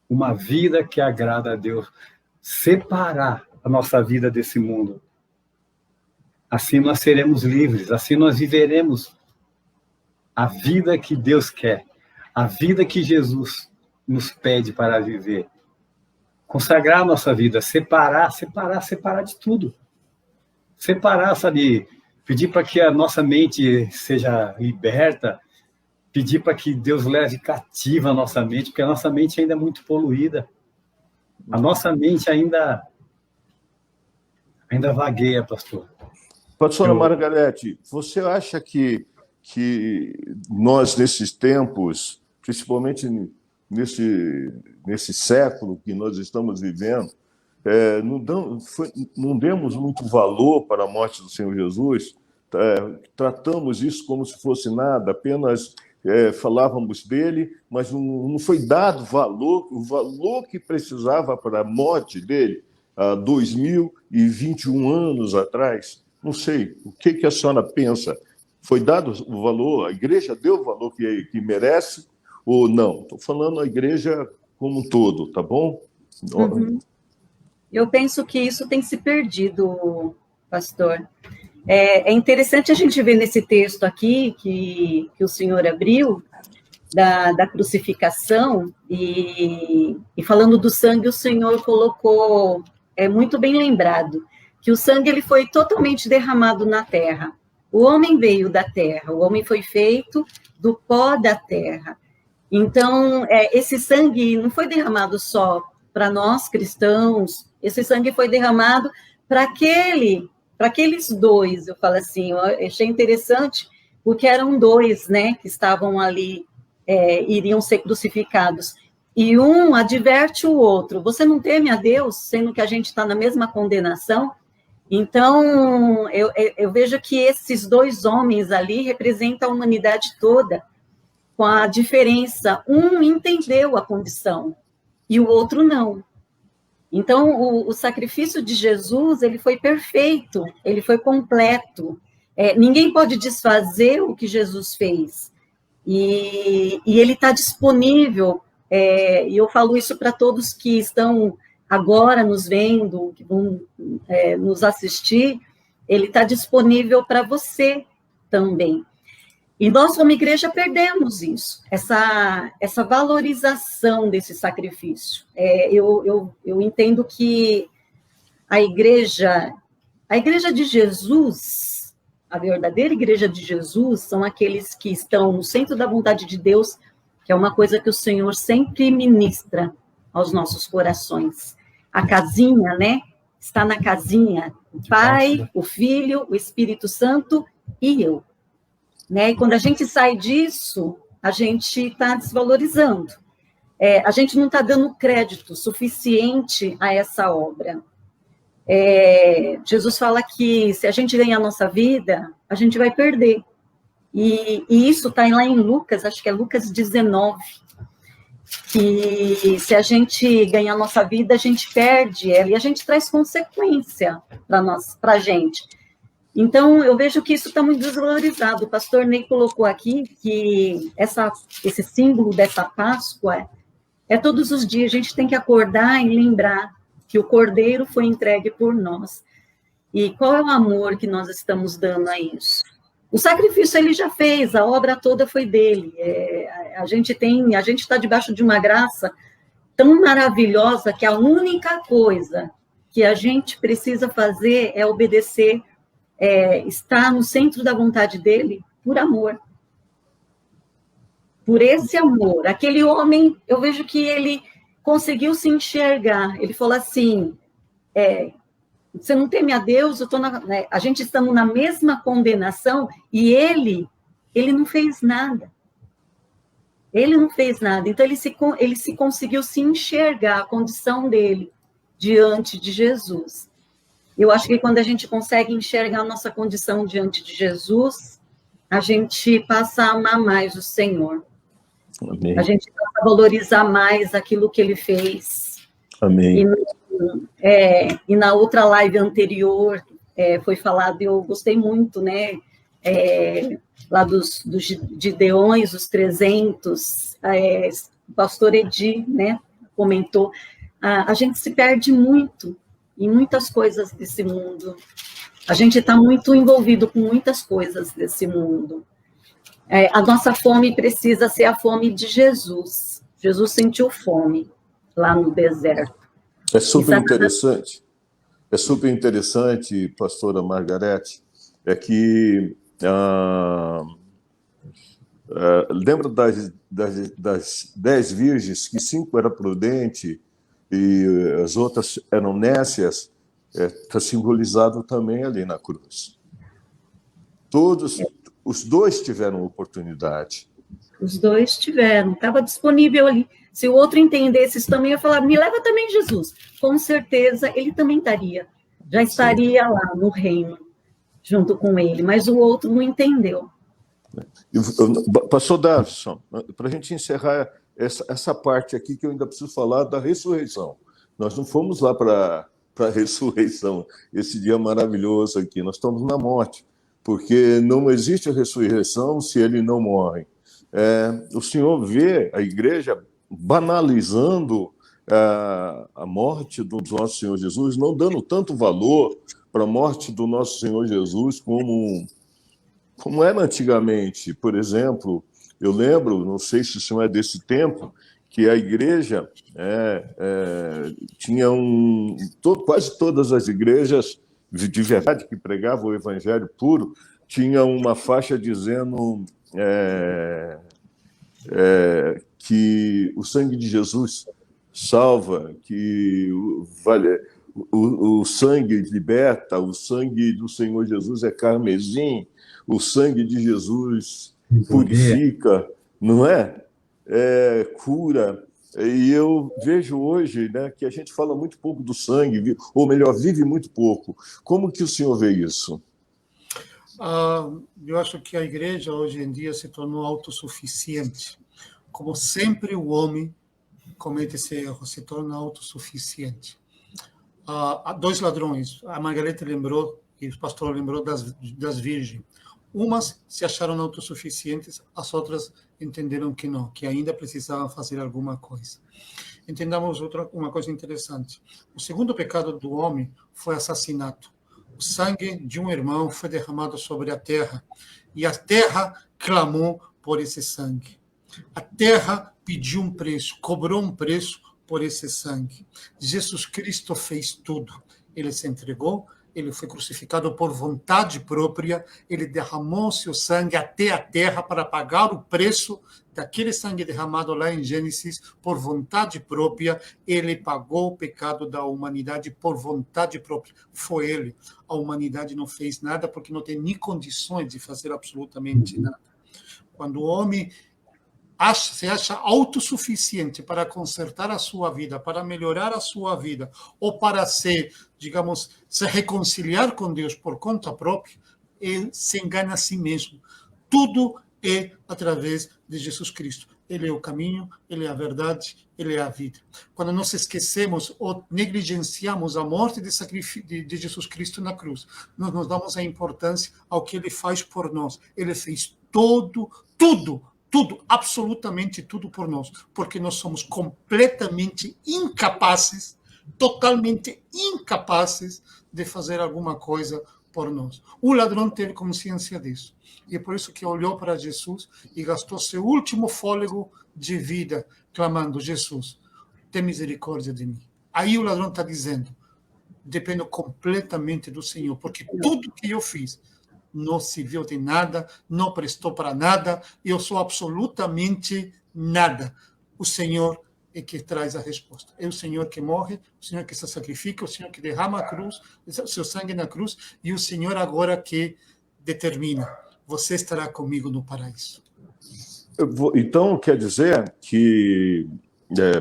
uma vida que agrada a Deus, separar a nossa vida desse mundo. Assim nós seremos livres, assim nós viveremos a vida que Deus quer, a vida que Jesus nos pede para viver. Consagrar a nossa vida, separar de tudo. Separar, sabe? Pedir para que a nossa mente seja liberta, pedir para que Deus leve cativa a nossa mente, porque a nossa mente ainda é muito poluída. A nossa mente ainda vagueia, pastor. Pastora Margarete, você acha que nós, nesses tempos, principalmente nesse século que nós estamos vivendo, não demos muito valor para a morte do Senhor Jesus? Tratamos isso como se fosse nada, apenas falávamos dele, mas não foi dado o valor que precisava para a morte dele há 2021 anos atrás. Não sei, o que a senhora pensa? Foi dado o valor, a igreja deu o valor que merece ou não? Estou falando a igreja como um todo, tá bom? Uhum. Eu penso que isso tem se perdido, pastor. É interessante a gente ver nesse texto aqui que o senhor abriu, da crucificação, e falando do sangue, o senhor colocou, muito bem lembrado, que o sangue ele foi totalmente derramado na terra. O homem veio da terra, o homem foi feito do pó da terra. Então, esse sangue não foi derramado só para nós cristãos, esse sangue foi derramado para aqueles dois, eu falo assim, eu achei interessante, porque eram dois, né, que estavam ali, iriam ser crucificados. E um adverte o outro, você não teme a Deus, sendo que a gente está na mesma condenação? Então, eu vejo que esses dois homens ali representam a humanidade toda, com a diferença, um entendeu a condição e o outro não. Então, o sacrifício de Jesus, ele foi perfeito, ele foi completo. Ninguém pode desfazer o que Jesus fez. E ele está disponível, e eu falo isso para todos que estão agora nos vendo, que vão nos assistir, ele está disponível para você também. E nós, como igreja, perdemos isso, essa valorização desse sacrifício. Eu entendo que a igreja de Jesus, a verdadeira igreja de Jesus são aqueles que estão no centro da vontade de Deus, que é uma coisa que o Senhor sempre ministra aos nossos corações. A casinha, né? Está na casinha, o Pai, o Filho, o Espírito Santo e eu. Né? E quando a gente sai disso, a gente está desvalorizando. A gente não está dando crédito suficiente a essa obra. Jesus fala que se a gente ganhar a nossa vida, a gente vai perder. E isso está lá em Lucas, acho que é Lucas 19, que se a gente ganhar a nossa vida, a gente perde ela, e a gente traz consequência para a gente. Então, eu vejo que isso está muito desvalorizado. O pastor Ney colocou aqui que esse símbolo dessa Páscoa é todos os dias, a gente tem que acordar e lembrar que o Cordeiro foi entregue por nós. E qual é o amor que nós estamos dando a isso? O sacrifício ele já fez, a obra toda foi dele. A gente está debaixo de uma graça tão maravilhosa que a única coisa que a gente precisa fazer é obedecer, estar no centro da vontade dele por amor. Por esse amor. Aquele homem, eu vejo que ele conseguiu se enxergar. Ele falou assim, você não teme a Deus, a gente estamos na mesma condenação, e ele não fez nada. Ele não fez nada. Então, ele se conseguiu se enxergar a condição dele diante de Jesus. Eu acho que quando a gente consegue enxergar a nossa condição diante de Jesus, a gente passa a amar mais o Senhor. Amém. A gente passa a valorizar mais aquilo que ele fez. Amém. E na outra live anterior, foi falado, eu gostei muito, né? Lá dos Gideões, os 300, o pastor Edi, né, comentou, a gente se perde muito em muitas coisas desse mundo. A gente está muito envolvido com muitas coisas desse mundo. A nossa fome precisa ser a fome de Jesus. Jesus sentiu fome lá no deserto. É super interessante, pastora Margarete, que lembra das 10 virgens, que 5 eram prudentes e as outras eram nécias, está simbolizado também ali na cruz. Os 2 tiveram oportunidade. Os 2 tiveram, estava disponível ali. Se o outro entendesse isso também, eu ia falar, me leva também, Jesus. Com certeza, ele também já estaria lá no reino, junto com ele, mas o outro não entendeu. Pastor Davison, para a gente encerrar essa parte aqui, que eu ainda preciso falar da ressurreição. Nós não fomos lá para a ressurreição, esse dia maravilhoso aqui, nós estamos na morte, porque não existe a ressurreição se ele não morre. O Senhor vê a igreja banalizando a morte do nosso Senhor Jesus, não dando tanto valor para a morte do nosso Senhor Jesus como era antigamente. Por exemplo, eu lembro, não sei se isso é desse tempo, que a igreja tinha quase todas as igrejas de verdade que pregavam o evangelho puro, tinha uma faixa dizendo que o sangue de Jesus salva, que o sangue liberta, o sangue do Senhor Jesus é carmesim, o sangue de Jesus purifica, não é? Cura. E eu vejo hoje, né, que a gente fala muito pouco do sangue, ou melhor, vive muito pouco. Como que o senhor vê isso? Eu acho que a igreja hoje em dia se tornou autossuficiente. Como sempre o homem comete esse erro, se torna autossuficiente. Há 2 ladrões, a Margarete lembrou, e o pastor lembrou das virgens. Umas se acharam autossuficientes, as outras entenderam que não, que ainda precisavam fazer alguma coisa. Entendamos uma coisa interessante. O segundo pecado do homem foi assassinato. O sangue de um irmão foi derramado sobre a terra, e a terra clamou por esse sangue. A terra pediu um preço, cobrou um preço por esse sangue. Jesus Cristo fez tudo. Ele se entregou, ele foi crucificado por vontade própria, ele derramou seu sangue até a terra para pagar o preço daquele sangue derramado lá em Gênesis por vontade própria. Ele pagou o pecado da humanidade por vontade própria. Foi ele. A humanidade não fez nada porque não tem nem condições de fazer absolutamente nada. Quando o homem se acha autossuficiente para consertar a sua vida, para melhorar a sua vida, ou para se reconciliar com Deus por conta própria, ele se engana a si mesmo. Tudo é através de Jesus Cristo. Ele é o caminho, ele é a verdade, ele é a vida. Quando nós esquecemos ou negligenciamos a morte de Jesus Cristo na cruz, nós nos damos a importância ao que ele faz por nós. Ele fez tudo, absolutamente tudo por nós, porque nós somos completamente incapazes, totalmente incapazes de fazer alguma coisa por nós. O ladrão teve consciência disso. E é por isso que olhou para Jesus e gastou seu último fôlego de vida, clamando: Jesus, tem misericórdia de mim. Aí o ladrão está dizendo: dependo completamente do Senhor, porque tudo que eu fiz não serviu de nada, não prestou para nada, eu sou absolutamente nada. O Senhor é que traz a resposta. É o Senhor que morre, o Senhor que se sacrifica, o Senhor que derrama a cruz, seu sangue na cruz, e o Senhor agora que determina: você estará comigo no paraíso. Então, quer dizer que,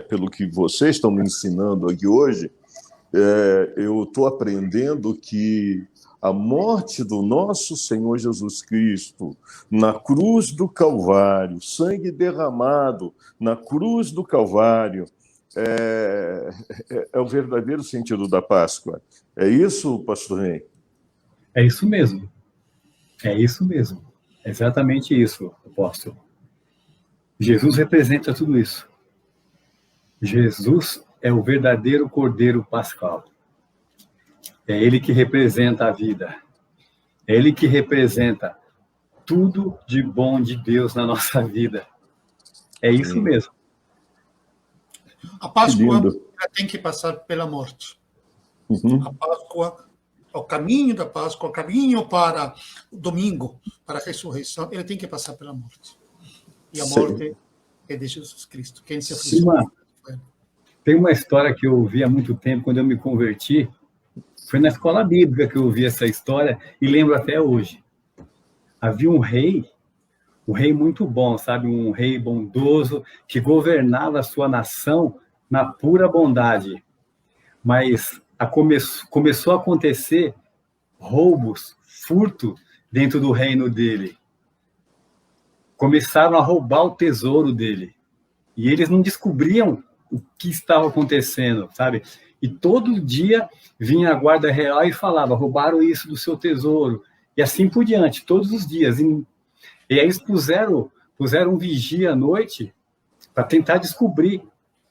pelo que vocês estão me ensinando aqui hoje, eu estou aprendendo que a morte do nosso Senhor Jesus Cristo na cruz do Calvário, sangue derramado na cruz do Calvário, é o verdadeiro sentido da Páscoa. É isso, pastor Ney? É isso mesmo. É isso mesmo. É exatamente isso, apóstolo. Jesus representa tudo isso. Jesus é o verdadeiro Cordeiro Pascal. É ele que representa a vida. É ele que representa tudo de bom de Deus na nossa vida. É isso mesmo. A Páscoa tem que passar pela morte. Uhum. A Páscoa, o caminho da Páscoa, o caminho para o domingo, para a ressurreição, ele tem que passar pela morte. E a morte é de Jesus Cristo. Quem se afligiu? Tem uma história que eu ouvi há muito tempo, quando eu me converti. Foi na escola bíblica que eu ouvi essa história e lembro até hoje. Havia um rei muito bom, sabe? Um rei bondoso que governava a sua nação na pura bondade. Mas começou a acontecer roubos, furto dentro do reino dele. Começaram a roubar o tesouro dele. E eles não descobriam o que estava acontecendo, sabe? E todo dia vinha a guarda real e falava: roubaram isso do seu tesouro. E assim por diante, todos os dias. E aí eles puseram um vigia à noite para tentar descobrir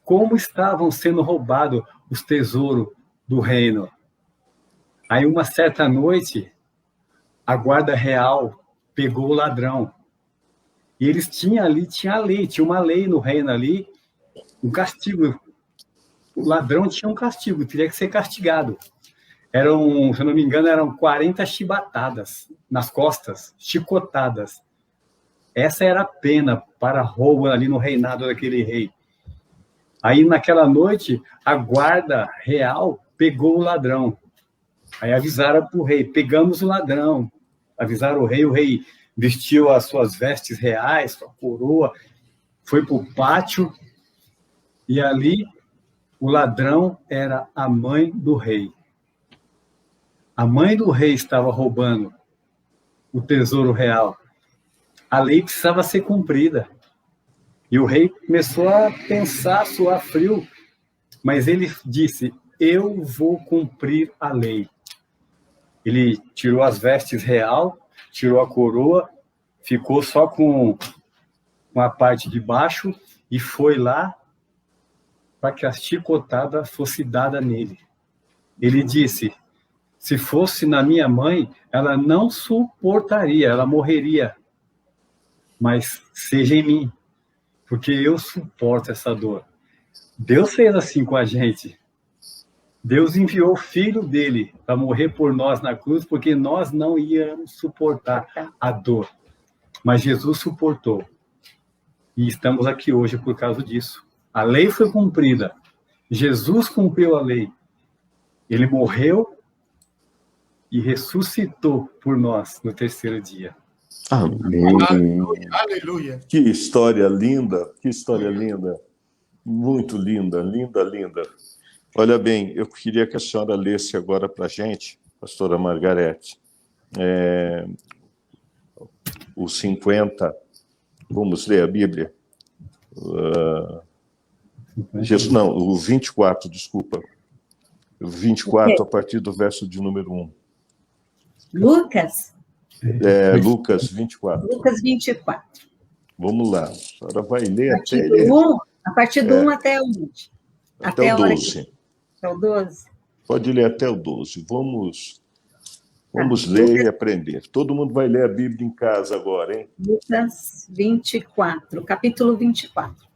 como estavam sendo roubados os tesouros do reino. Aí uma certa noite, a guarda real pegou o ladrão. E eles tinham uma lei no reino ali, um castigo. O ladrão tinha um castigo, teria que ser castigado. Se eu não me engano, eram 40 chibatadas nas costas, chicotadas. Essa era a pena para roubo ali no reinado daquele rei. Aí, naquela noite, a guarda real pegou o ladrão. Aí avisaram para o rei: pegamos o ladrão. Avisaram o rei vestiu as suas vestes reais, sua coroa, foi para o pátio, e ali o ladrão era a mãe do rei. A mãe do rei estava roubando o tesouro real. A lei precisava ser cumprida. E o rei começou a pensar, suar frio, mas ele disse: eu vou cumprir a lei. Ele tirou as vestes real, tirou a coroa, ficou só com a parte de baixo e foi lá para que a chicotada fosse dada nele. Ele disse: se fosse na minha mãe, ela não suportaria, ela morreria. Mas seja em mim, porque eu suporto essa dor. Deus fez assim com a gente. Deus enviou o Filho dele para morrer por nós na cruz, porque nós não íamos suportar a dor. Mas Jesus suportou. E estamos aqui hoje por causa disso. A lei foi cumprida. Jesus cumpriu a lei. Ele morreu e ressuscitou por nós no terceiro dia. Amém. Aleluia. Que história linda, que história linda. Muito linda, linda, linda. Olha bem, eu queria que a senhora lesse agora para a gente, pastora Margarete, o 50. Vamos ler a Bíblia? Não, o 24, desculpa. O 24, a partir do verso de número 1. Lucas? Lucas 24. Lucas 24. Vamos lá. A senhora vai ler A partir do 1 até o 20. Até o 12. Até o 12. Pode ler até o 12. Vamos ler e aprender. Todo mundo vai ler a Bíblia em casa agora, hein? Lucas 24, capítulo 24.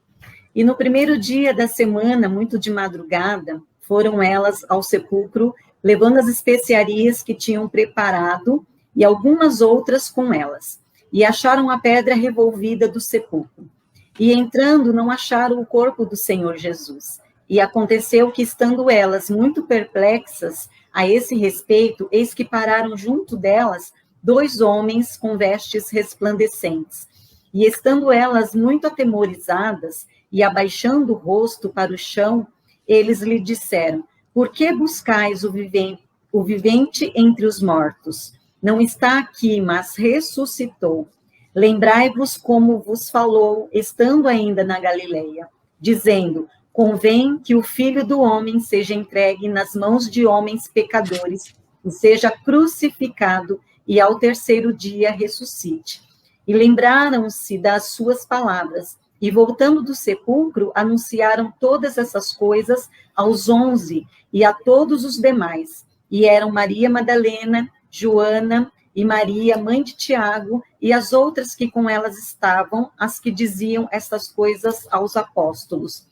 E no primeiro dia da semana, muito de madrugada, foram elas ao sepulcro, levando as especiarias que tinham preparado e algumas outras com elas. E acharam a pedra revolvida do sepulcro. E entrando, não acharam o corpo do Senhor Jesus. E aconteceu que, estando elas muito perplexas a esse respeito, eis que pararam junto delas 2 homens com vestes resplandecentes. E estando elas muito atemorizadas e abaixando o rosto para o chão, eles lhe disseram: por que buscais o vivente entre os mortos? Não está aqui, mas ressuscitou. Lembrai-vos como vos falou, estando ainda na Galileia, dizendo: convém que o Filho do Homem seja entregue nas mãos de homens pecadores e seja crucificado e ao terceiro dia ressuscite. E lembraram-se das suas palavras e, voltando do sepulcro, anunciaram todas essas coisas aos 11 e a todos os demais. E eram Maria Madalena, Joana e Maria, mãe de Tiago, e as outras que com elas estavam, as que diziam estas coisas aos apóstolos.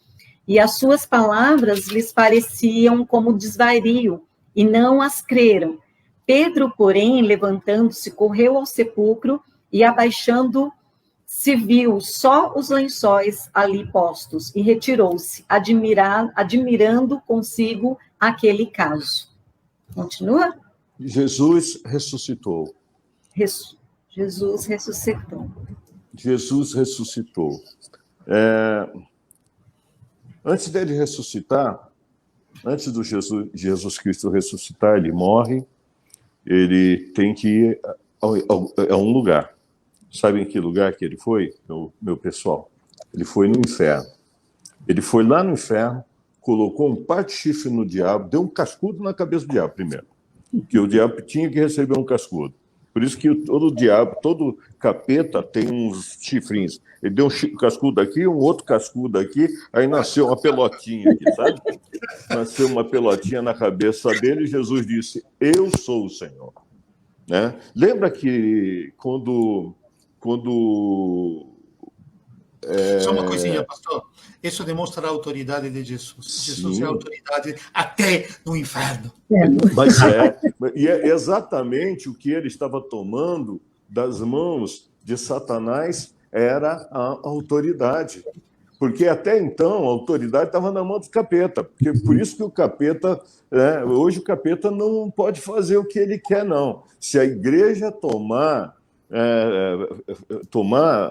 E as suas palavras lhes pareciam como desvario, e não as creram. Pedro, porém, levantando-se, correu ao sepulcro, e abaixando-se, viu só os lençóis ali postos, e retirou-se, admirando consigo aquele caso. Continua? Jesus ressuscitou. Jesus ressuscitou. Jesus ressuscitou. Antes dele ressuscitar, antes do Jesus Cristo ressuscitar, ele morre, ele tem que ir a um lugar. Sabem que lugar que ele foi, meu pessoal? Ele foi no inferno. Ele foi lá no inferno, colocou um par de chifre no diabo, deu um cascudo na cabeça do diabo primeiro, que o diabo tinha que receber um cascudo. Por isso que todo diabo, todo capeta tem uns chifrinhos. Ele deu um cascudo aqui, um outro cascudo aqui, aí nasceu uma pelotinha aqui, sabe? Nasceu uma pelotinha na cabeça dele e Jesus disse: eu sou o Senhor. Né? Lembra que quando Só uma coisinha, pastor. Isso demonstra a autoridade de Jesus. Sim. Jesus é a autoridade até no inferno. Mas e é exatamente o que ele estava tomando das mãos de Satanás era a autoridade. Porque até então a autoridade estava na mão do capeta. Por isso que o capeta, hoje o capeta não pode fazer o que ele quer, não. Se a igreja tomar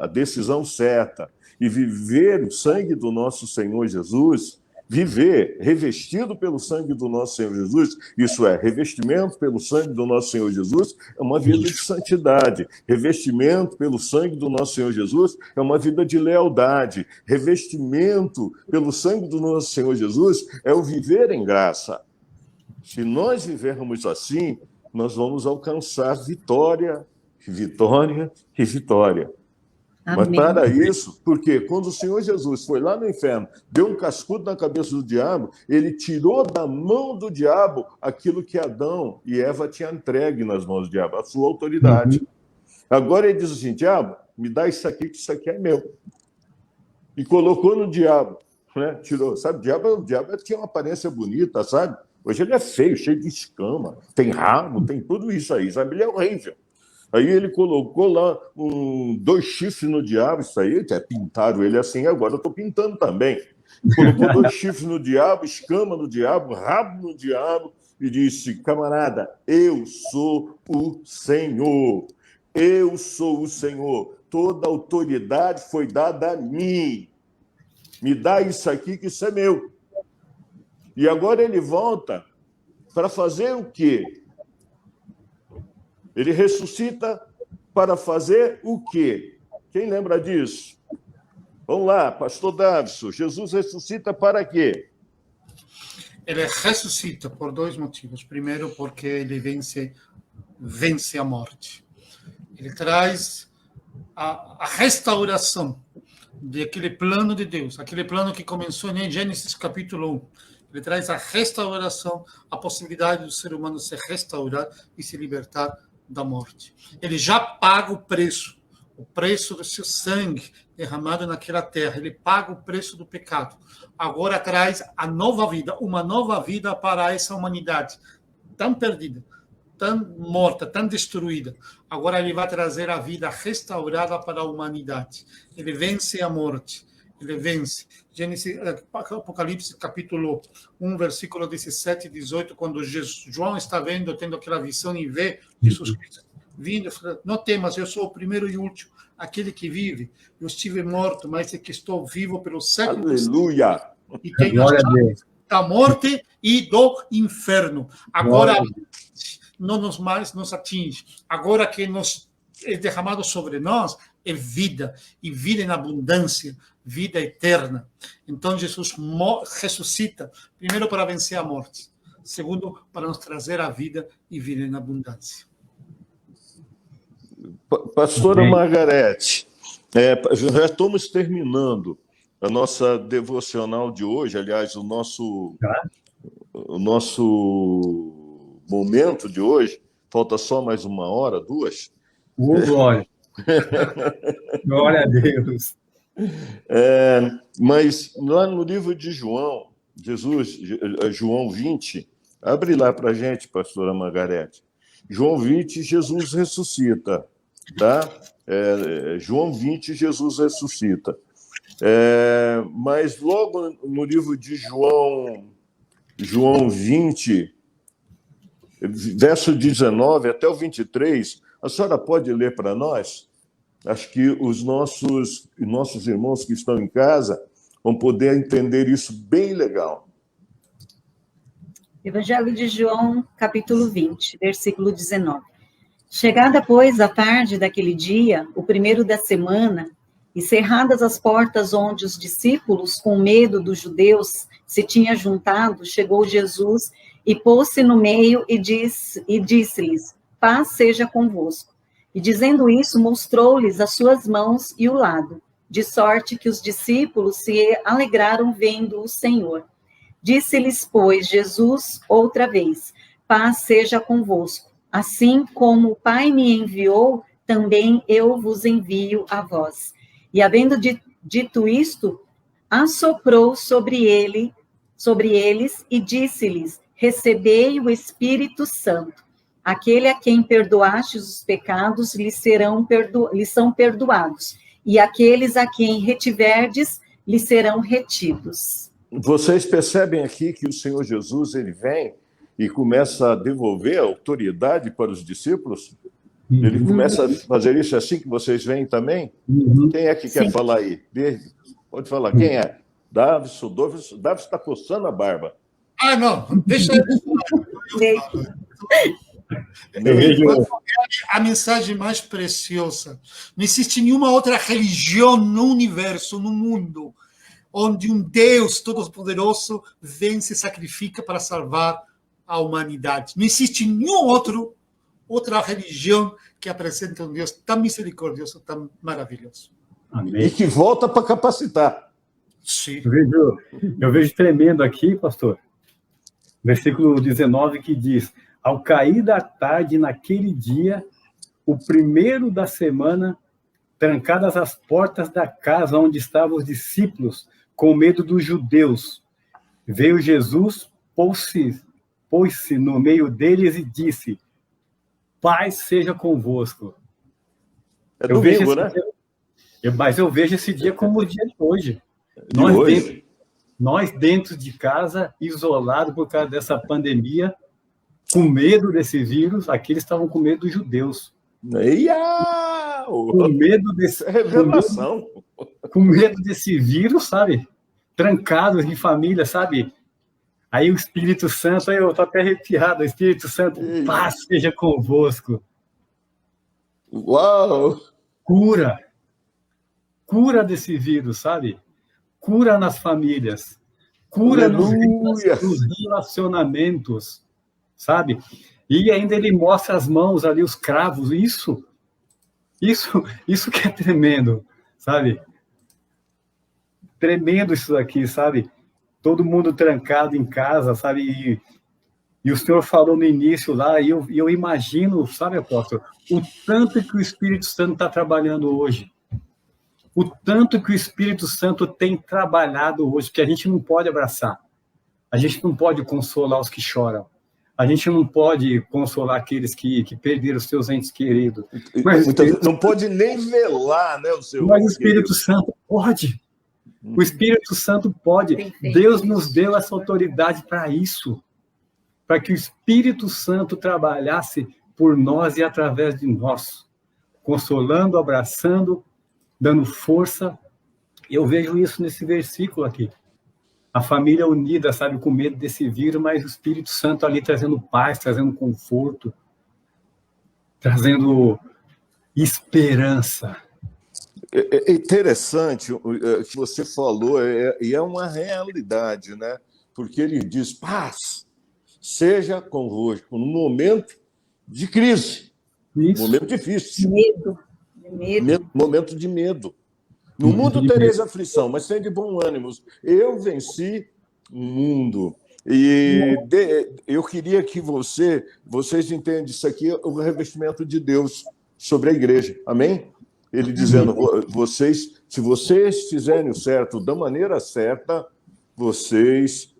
a decisão certa e viver o sangue do nosso Senhor Jesus, viver revestido pelo sangue do nosso Senhor Jesus, isso é, revestimento pelo sangue do nosso Senhor Jesus, é uma vida de santidade. Revestimento pelo sangue do nosso Senhor Jesus é uma vida de lealdade. Revestimento pelo sangue do nosso Senhor Jesus é o viver em graça. Se nós vivermos assim, nós vamos alcançar vitória, vitória e vitória. Amém. Mas para isso, porque quando o Senhor Jesus foi lá no inferno, deu um cascudo na cabeça do diabo, ele tirou da mão do diabo aquilo que Adão e Eva tinham entregue nas mãos do diabo, a sua autoridade. Agora ele diz assim: diabo, me dá isso aqui, que isso aqui é meu. E colocou no diabo, né? Tirou, sabe? O diabo tinha uma aparência bonita, sabe? Hoje ele é feio, cheio de escama, tem rabo, tem tudo isso aí, sabe? Ele é horrível. Aí ele colocou lá 2 chifres no diabo, isso aí, até pintaram ele assim, agora eu estou pintando também. Colocou 2 chifres no diabo, escama no diabo, rabo no diabo, e disse: camarada, eu sou o Senhor, eu sou o Senhor, toda autoridade foi dada a mim, me dá isso aqui que isso é meu. E agora ele volta para fazer o quê? Ele ressuscita para fazer o quê? Quem lembra disso? Vamos lá, pastor Davison. Jesus ressuscita para quê? Ele ressuscita por 2 motivos. Primeiro, porque ele vence a morte. Ele traz a restauração daquele plano de Deus, aquele plano que começou em Gênesis capítulo 1. Ele traz a restauração, a possibilidade do ser humano se restaurar e se libertar da morte. Ele já paga o preço do seu sangue derramado naquela terra. Ele paga o preço do pecado. Agora traz a nova vida, uma nova vida para essa humanidade tão perdida, tão morta, tão destruída. Agora ele vai trazer a vida restaurada para a humanidade. Ele vence a morte. Ele vence. Apocalipse capítulo 1, versículo 17 e 18, quando João está tendo aquela visão e vê Jesus Cristo vindo, fala: não temas, eu sou o primeiro e o último, aquele que vive. Eu estive morto, mas é que estou vivo pelos séculos. Aleluia! E tenho a chave da morte e do inferno. Agora não nos mais nos atinge. Agora que é derramado sobre nós é vida, e vida em abundância, vida eterna. Então Jesus ressuscita, primeiro para vencer a morte, segundo para nos trazer a vida e vida em abundância. Pastora Margarete, já estamos terminando a nossa devocional de hoje, aliás, o nosso momento de hoje. Falta só mais 1 hora, 2. Glória. Glória a Deus. Mas lá no livro de João, João 20, abre lá para a gente, pastora Margarete. João 20, Jesus ressuscita, tá? João 20, Jesus ressuscita. Mas logo no livro de João 20, verso 19 até o 23, a senhora pode ler para nós? Acho que os nossos irmãos que estão em casa vão poder entender isso bem legal. Evangelho de João, capítulo 20, versículo 19. Chegada, pois, a tarde daquele dia, o primeiro da semana, e cerradas as portas onde os discípulos, com medo dos judeus, se tinham juntado, chegou Jesus e pôs-se no meio e disse-lhes: paz seja convosco. E dizendo isso, mostrou-lhes as suas mãos e o lado, de sorte que os discípulos se alegraram vendo o Senhor. Disse-lhes, pois, Jesus outra vez: paz seja convosco. Assim como o Pai me enviou, também eu vos envio a vós. E havendo dito isto, assoprou sobre eles e disse-lhes: recebei o Espírito Santo. Aquele a quem perdoastes os pecados lhes são perdoados, e aqueles a quem retiverdes lhes serão retidos. Vocês percebem aqui que o Senhor Jesus ele vem e começa a devolver a autoridade para os discípulos? Ele começa a fazer isso assim que vocês veem também? Quem é que quer falar aí? Pode falar, quem é? Davison está coçando a barba. Não, deixa eu a mensagem mais preciosa. Não existe nenhuma outra religião no universo, no mundo, onde um Deus todo-poderoso vem e se sacrifica para salvar a humanidade. Não existe nenhuma outra religião que apresente um Deus tão misericordioso, tão maravilhoso. Amém. E que volta para capacitar. Sim. Eu vejo tremendo aqui, pastor, versículo 19, que diz: ao cair da tarde naquele dia, o primeiro da semana, trancadas as portas da casa onde estavam os discípulos, com medo dos judeus, veio Jesus, pôs-se pôs-se no meio deles e disse: paz seja convosco. É domingo, né? Mas eu vejo esse dia como o dia de hoje. De hoje. Nós dentro de casa, isolados por causa dessa pandemia, com medo desse vírus, aqui eles estavam com medo dos judeus. Com medo desse... Revelação. Com medo desse vírus, sabe? Trancados em família, sabe? Aí o Espírito Santo, aí eu estou até arrepiado, o Espírito Santo, paz seja convosco. Uau! Cura desse vírus, sabe? Cura nas famílias, cura nos relacionamentos, sabe? E ainda ele mostra as mãos ali, os cravos, isso que é tremendo, sabe? Tremendo isso aqui, sabe? Todo mundo trancado em casa, sabe? E o senhor falou no início lá, e eu imagino, sabe, apóstolo, o tanto que o Espírito Santo está trabalhando hoje. O tanto que o Espírito Santo tem trabalhado hoje, que a gente não pode abraçar. A gente não pode consolar os que choram. A gente não pode consolar aqueles que perderam os seus entes queridos. Mas não pode nem velar, né, o seu. Mas o Espírito Santo pode. O Espírito Santo pode. Deus nos deu essa autoridade para isso. Para que o Espírito Santo trabalhasse por nós e através de nós. Consolando, abraçando, dando força. Eu vejo isso nesse versículo aqui. A família unida, sabe, com medo desse vírus, mas o Espírito Santo ali trazendo paz, trazendo conforto, trazendo esperança. É interessante o que você falou, e é uma realidade, né? Porque ele diz, paz seja convosco, num momento de crise, momento difícil. Momento de medo. No mundo tereis aflição, mas tem de bom ânimo. Eu venci o mundo. E eu queria que vocês entendam isso aqui, o revestimento de Deus sobre a igreja. Amém? Ele dizendo, se vocês fizerem o certo da maneira certa, vocês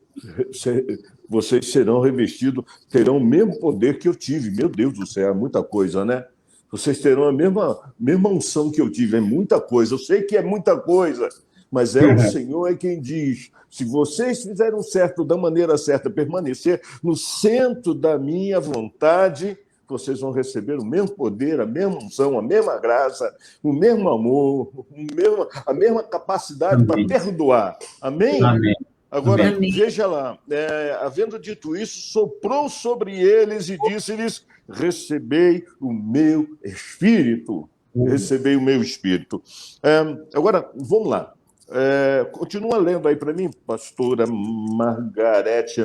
serão revestidos, terão o mesmo poder que eu tive. Meu Deus do céu, é muita coisa, né? Vocês terão a mesma unção que eu tive. É muita coisa. Eu sei que é muita coisa, mas o Senhor é quem diz. Se vocês fizerem o certo da maneira certa, permanecer no centro da minha vontade, vocês vão receber o mesmo poder, a mesma unção, a mesma graça, o mesmo amor, a mesma capacidade para perdoar. Amém? Amém. Agora, veja lá, havendo dito isso, soprou sobre eles e disse-lhes, recebei o meu Espírito. Recebei o meu Espírito. Agora, vamos lá. Continua lendo aí para mim, pastora Margarete,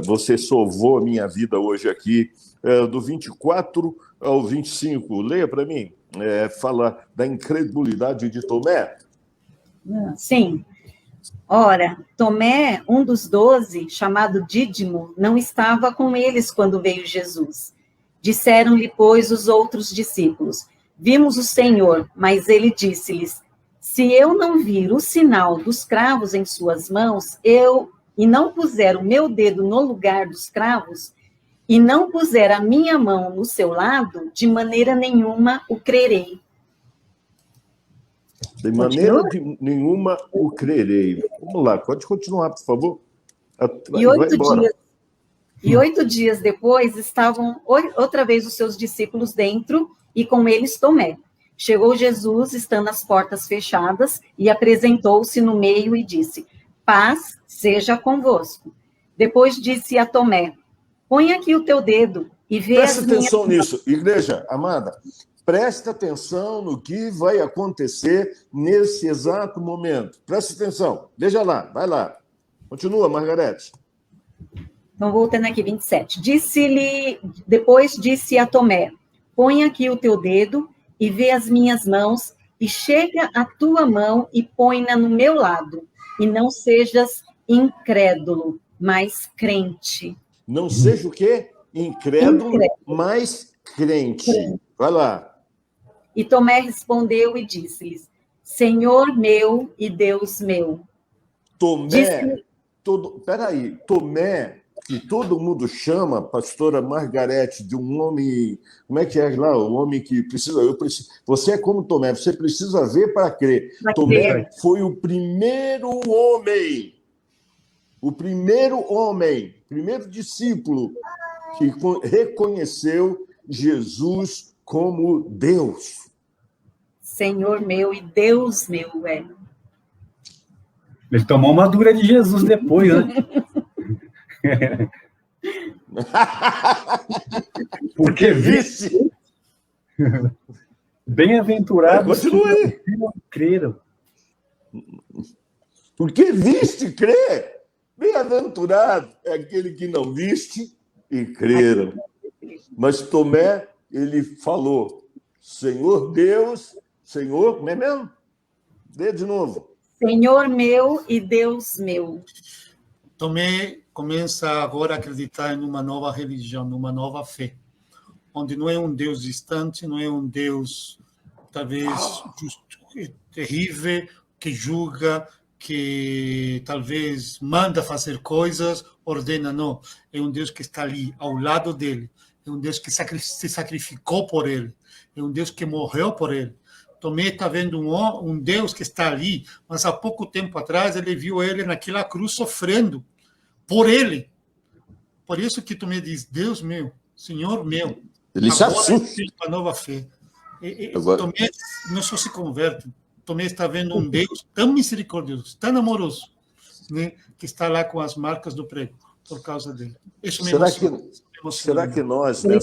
você salvou a minha vida hoje aqui, do 24 ao 25. Leia para mim. Fala da incredulidade de Tomé. Sim. Ora, Tomé, um dos 12, chamado Dídimo, não estava com eles quando veio Jesus. Disseram-lhe, pois, os outros discípulos, vimos o Senhor, mas ele disse-lhes, se eu não vir o sinal dos cravos em suas mãos, e não puser o meu dedo no lugar dos cravos, e não puser a minha mão no seu lado, de maneira nenhuma o crerei. De maneira nenhuma o crerei. Vamos lá, pode continuar, por favor. E 8 dias depois, estavam outra vez os seus discípulos dentro, e com eles Tomé. Chegou Jesus, estando as portas fechadas, e apresentou-se no meio e disse, paz seja convosco. Depois disse a Tomé, põe aqui o teu dedo e vê Presta atenção nisso, igreja amada. Presta atenção no que vai acontecer nesse exato momento. Presta atenção. Veja lá, vai lá. Continua, Margarete. Então, voltando aqui, 27. Depois disse a Tomé, põe aqui o teu dedo e vê as minhas mãos, e chega a tua mão e põe-na no meu lado, e não sejas incrédulo, mas crente. Não seja o quê? Incrédulo, mas crente. Vai lá. E Tomé respondeu e disse-lhes, Senhor meu e Deus meu. Tomé, Tomé que todo mundo chama, pastora Margarete, de um homem... Como é que é lá? Um homem que precisa... Você é como Tomé, você precisa ver para crer. Tomé foi o primeiro primeiro discípulo que reconheceu Jesus como Deus. Senhor meu e Deus meu, Ele tomou uma dura de Jesus depois, né? Porque viste. Bem-aventurados que não creram. Porque viste e crê. Bem-aventurado é aquele que não viste e creram. Mas Tomé, ele falou, Senhor Deus, Senhor, como é mesmo? Dê de novo. Senhor meu e Deus meu. Tomé começa agora a acreditar em uma nova religião, numa nova fé, onde não é um Deus distante, não é um Deus, talvez, justo, terrível, que julga, que talvez manda fazer coisas, ordena, não. É um Deus que está ali, ao lado dele. É um Deus que se sacrificou por ele. É um Deus que morreu por ele. Tomé está vendo um Deus que está ali, mas há pouco tempo atrás ele viu ele naquela cruz sofrendo por ele. Por isso que Tomé diz, Deus meu, Senhor meu. Ele se assusta. Uma nova fé. Agora... Tomé não só se converte, Tomé está vendo um Deus tão misericordioso, tão amoroso, né, que está lá com as marcas do prego, por causa dele. Isso me será que nós... Ele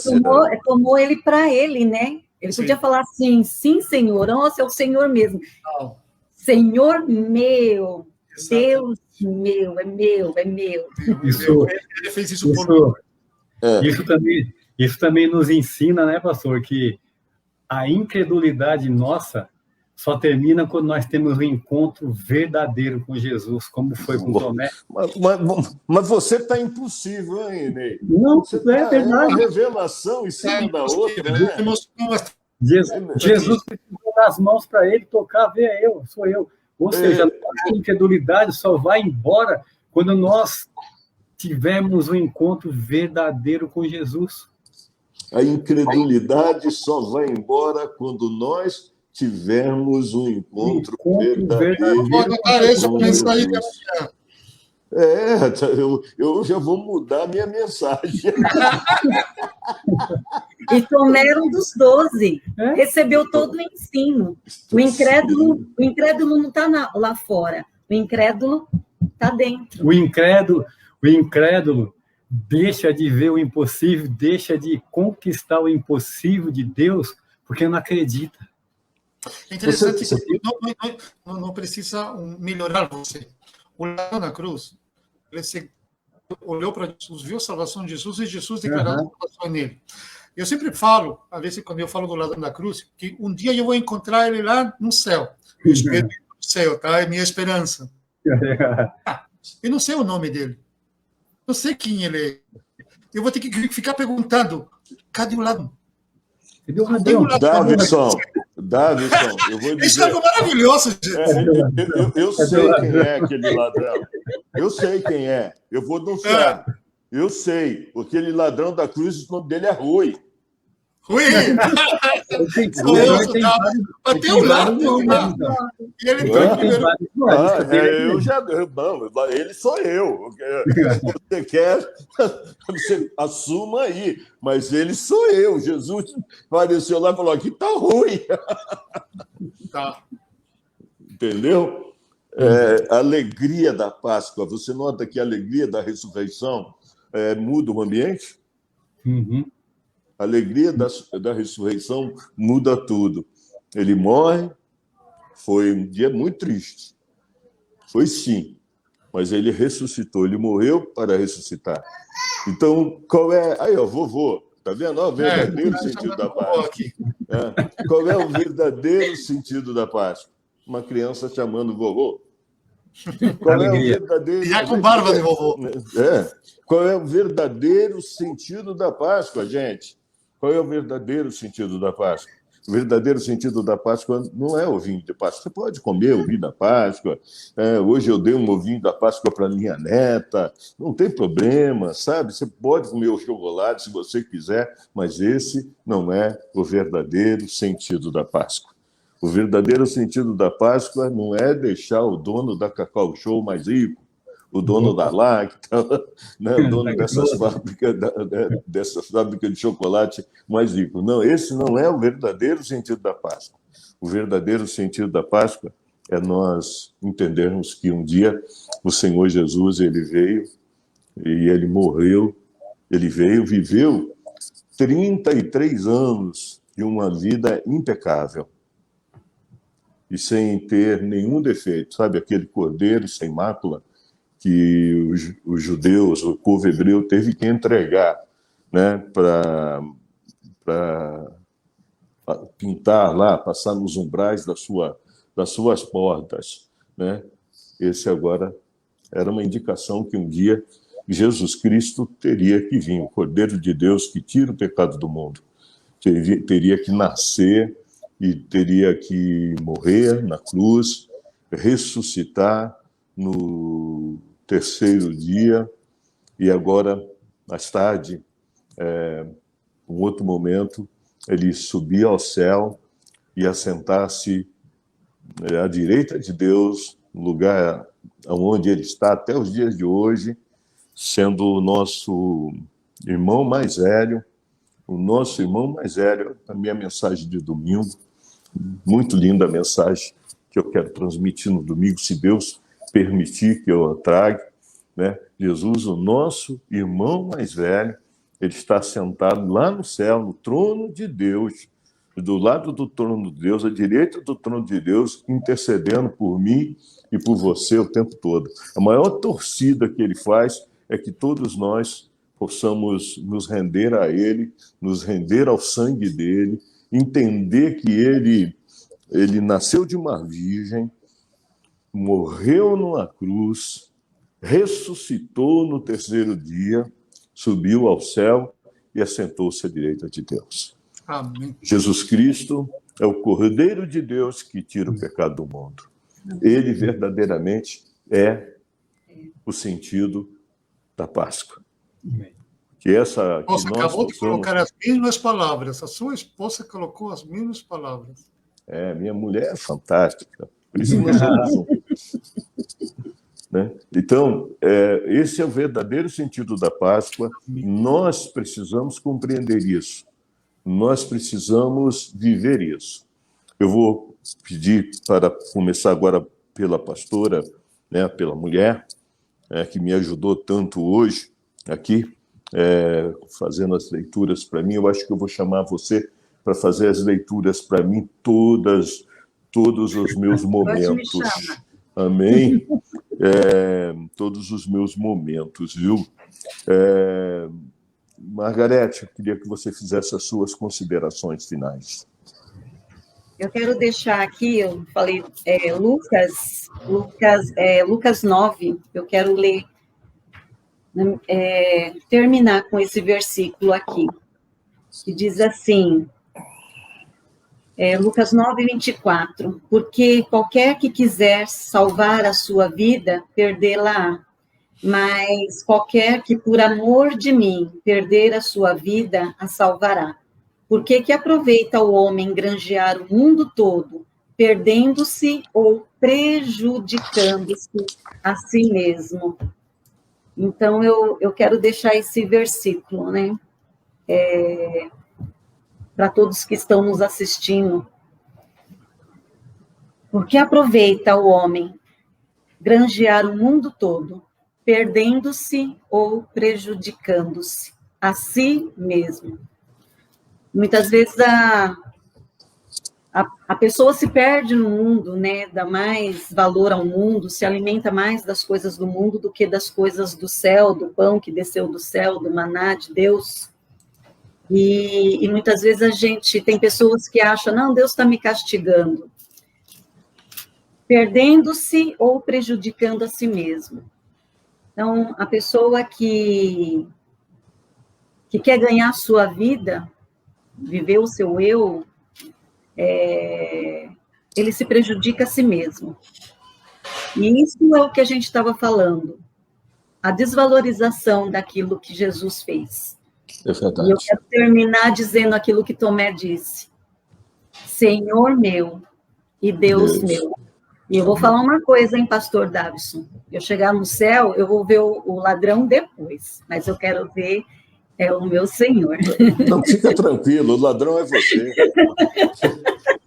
tomou ele para ele, né? Ele podia falar assim, sim, Senhor, nossa, é o Senhor mesmo. Não. Senhor meu, Deus meu, é meu, é meu. Ele fez isso por mim. Isso também nos ensina, né, pastor, que a incredulidade nossa só termina quando nós temos um encontro verdadeiro com Jesus, como foi com Tomé. Mas você está impossível, hein, Ney? Não, você é verdade. É uma revelação em cima da outra, né? Jesus precisou das mãos para ele tocar, sou eu. Ou seja, a incredulidade só vai embora quando nós tivermos um encontro verdadeiro com Jesus. A incredulidade só vai embora quando nós tivermos um encontro verdadeiro. Eu já vou mudar a minha mensagem. E Tomé era um dos 12, recebeu todo o ensino. O incrédulo não está lá fora, o incrédulo está dentro. O incrédulo deixa de ver o impossível, deixa de conquistar o impossível de Deus, porque não acredita. É interessante que não precisa melhorar você. O ladrão na cruz, ele olhou para Jesus, viu a salvação de Jesus e Jesus declarou a salvação nele. Eu sempre falo, às vezes quando eu falo do ladrão da cruz, que um dia eu vou encontrar ele lá no céu. Eu espero no céu, tá? É minha esperança. Eu não sei o nome dele. Não sei quem ele é. Eu vou ter que ficar perguntando, cadê o ladrão? Davidson, eu vou dizer... Isso é algo maravilhoso, gente. Eu sei quem é aquele ladrão. Eu sei quem é. Eu vou denunciar. Eu sei. Aquele ladrão da cruz, o nome dele é Rui. Rui! Tem um lado. Ele sou eu. Você quer, você assuma aí. Mas ele sou eu. Jesus apareceu lá e falou, aqui está Rui. Tá. Entendeu? A alegria da Páscoa. Você nota que a alegria da ressurreição muda o ambiente? Uhum. A alegria da ressurreição muda tudo. Ele morre, foi um dia muito triste. Foi sim, mas ele ressuscitou. Ele morreu para ressuscitar. Então, qual é... Aí, ó, vovô, tá vendo? Ó, o verdadeiro sentido da Páscoa. Qual é o verdadeiro sentido da Páscoa? Uma criança chamando vovô. Qual é o verdadeiro... Já com barba de vovô. Qual é o verdadeiro sentido da Páscoa, gente? Qual é o verdadeiro sentido da Páscoa? O verdadeiro sentido da Páscoa não é ovinho de Páscoa. Você pode comer ovinho da Páscoa. Hoje eu dei um ovinho da Páscoa para minha neta. Não tem problema, sabe? Você pode comer o chocolate se você quiser, mas esse não é o verdadeiro sentido da Páscoa. O verdadeiro sentido da Páscoa não é deixar o dono da Cacau Show mais rico, o dono da Lacta, né, o dono dessas fábricas de chocolate mais rico. Não, esse não é o verdadeiro sentido da Páscoa. O verdadeiro sentido da Páscoa é nós entendermos que um dia o Senhor Jesus, ele veio e ele morreu, ele veio, viveu 33 anos de uma vida impecável e sem ter nenhum defeito, sabe? Aquele cordeiro sem mácula que os judeus, o povo hebreu, teve que entregar, né, para pintar lá, passar nos umbrais das suas portas, né? Esse agora era uma indicação que um dia Jesus Cristo teria que vir, o Cordeiro de Deus que tira o pecado do mundo. Teria que nascer e teria que morrer na cruz, ressuscitar no terceiro dia, e agora, mais tarde, um outro momento, ele subir ao céu e assentar-se à direita de Deus, no lugar onde ele está até os dias de hoje, sendo o nosso irmão mais velho, a minha mensagem de domingo, muito linda a mensagem que eu quero transmitir no domingo, se Deus permitir que eu a traga, né? Jesus, o nosso irmão mais velho, ele está sentado lá no céu, no trono de Deus, do lado do trono de Deus, à direita do trono de Deus, intercedendo por mim e por você o tempo todo. A maior torcida que ele faz é que todos nós possamos nos render a ele, nos render ao sangue dele, entender que ele nasceu de uma virgem, morreu numa cruz, ressuscitou no terceiro dia, subiu ao céu e assentou-se à direita de Deus. Amém. Jesus Cristo é o Cordeiro de Deus que tira o pecado do mundo. Ele verdadeiramente é o sentido da Páscoa. Você acabou de colocar as mesmas palavras. A sua esposa colocou as mesmas palavras. Minha mulher é fantástica. Por isso nós somos um. Né? Então, esse é o verdadeiro sentido da Páscoa. Nós precisamos compreender isso. Nós precisamos viver isso. Eu vou pedir para começar agora pela pastora, né, pela mulher, que me ajudou tanto hoje aqui, fazendo as leituras para mim. Eu acho que eu vou chamar você para fazer as leituras para mim todos os meus momentos. Amém? Todos os meus momentos, viu? Margarete, eu queria que você fizesse as suas considerações finais. Eu quero deixar aqui, eu falei Lucas 9, eu quero ler, terminar com esse versículo aqui, que diz assim, Lucas 9, 24, porque qualquer que quiser salvar a sua vida, perdê-la-á, mas qualquer que por amor de mim perder a sua vida, a salvará. Porque que aproveita o homem granjear o mundo todo, perdendo-se ou prejudicando-se a si mesmo? Então, eu quero deixar esse versículo, né? Para todos que estão nos assistindo. Porque aproveita o homem granjear o mundo todo, perdendo-se ou prejudicando-se a si mesmo. Muitas vezes a pessoa se perde no mundo, né? Dá mais valor ao mundo, se alimenta mais das coisas do mundo do que das coisas do céu, do pão que desceu do céu, do maná de Deus. E muitas vezes a gente tem pessoas que acham, não, Deus está me castigando, perdendo-se ou prejudicando a si mesmo. Então, a pessoa que quer ganhar a sua vida, viver o seu eu, ele se prejudica a si mesmo. E isso é o que a gente estava falando, a desvalorização daquilo que Jesus fez. É verdade. E eu quero terminar dizendo aquilo que Tomé disse. Senhor meu e Deus meu. E eu vou falar uma coisa, hein, pastor Davison? Eu chegar no céu, eu vou ver o ladrão depois, mas eu quero ver o meu Senhor. Não, fica tranquilo, o ladrão é você.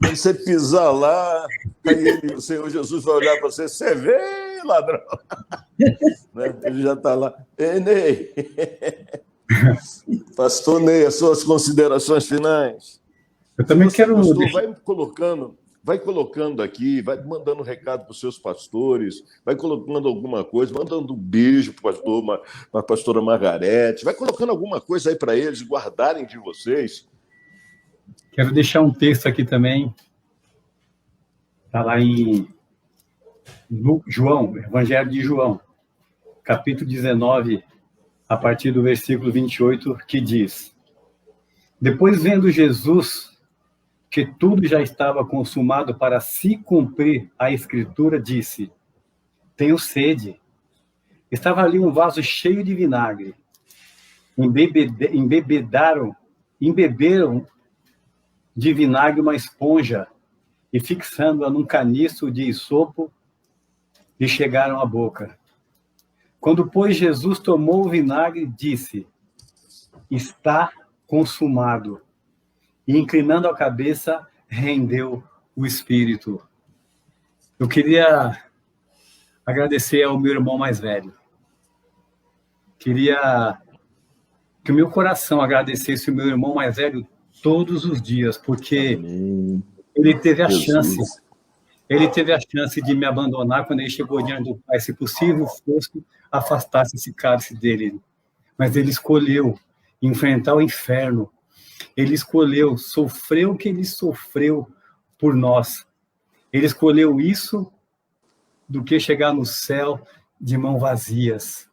Quando você pisar lá, aí o Senhor Jesus vai olhar para você, você vê, ladrão. Né? Ele já está lá. Ei, Ney. Pastor Ney, as suas considerações finais. Eu também quero... Pastor, vai colocando aqui, vai mandando recado para os seus pastores, vai colocando alguma coisa, mandando um beijo para a pastora Margarete, vai colocando alguma coisa aí para eles guardarem de vocês. Quero deixar um texto aqui também, está lá em João, Evangelho de João, capítulo 19, a partir do versículo 28, que diz: Depois, vendo Jesus que tudo já estava consumado para se cumprir a Escritura, disse: Tenho sede. Estava ali um vaso cheio de vinagre. Embeberam de vinagre uma esponja e, fixando-a num caniço de isopo, lhe chegaram à boca. Quando, pois, Jesus tomou o vinagre, disse: Está consumado. E, inclinando a cabeça, rendeu o espírito. Eu queria agradecer ao meu irmão mais velho. Queria que o meu coração agradecesse o meu irmão mais velho todos os dias, porque ele teve a chance. Ele teve a chance de me abandonar quando ele chegou diante do Pai. Se possível fosse, afastasse esse cálice dele. Mas ele escolheu enfrentar o inferno. Ele escolheu sofrer o que ele sofreu por nós. Ele escolheu isso do que chegar no céu de mãos vazias.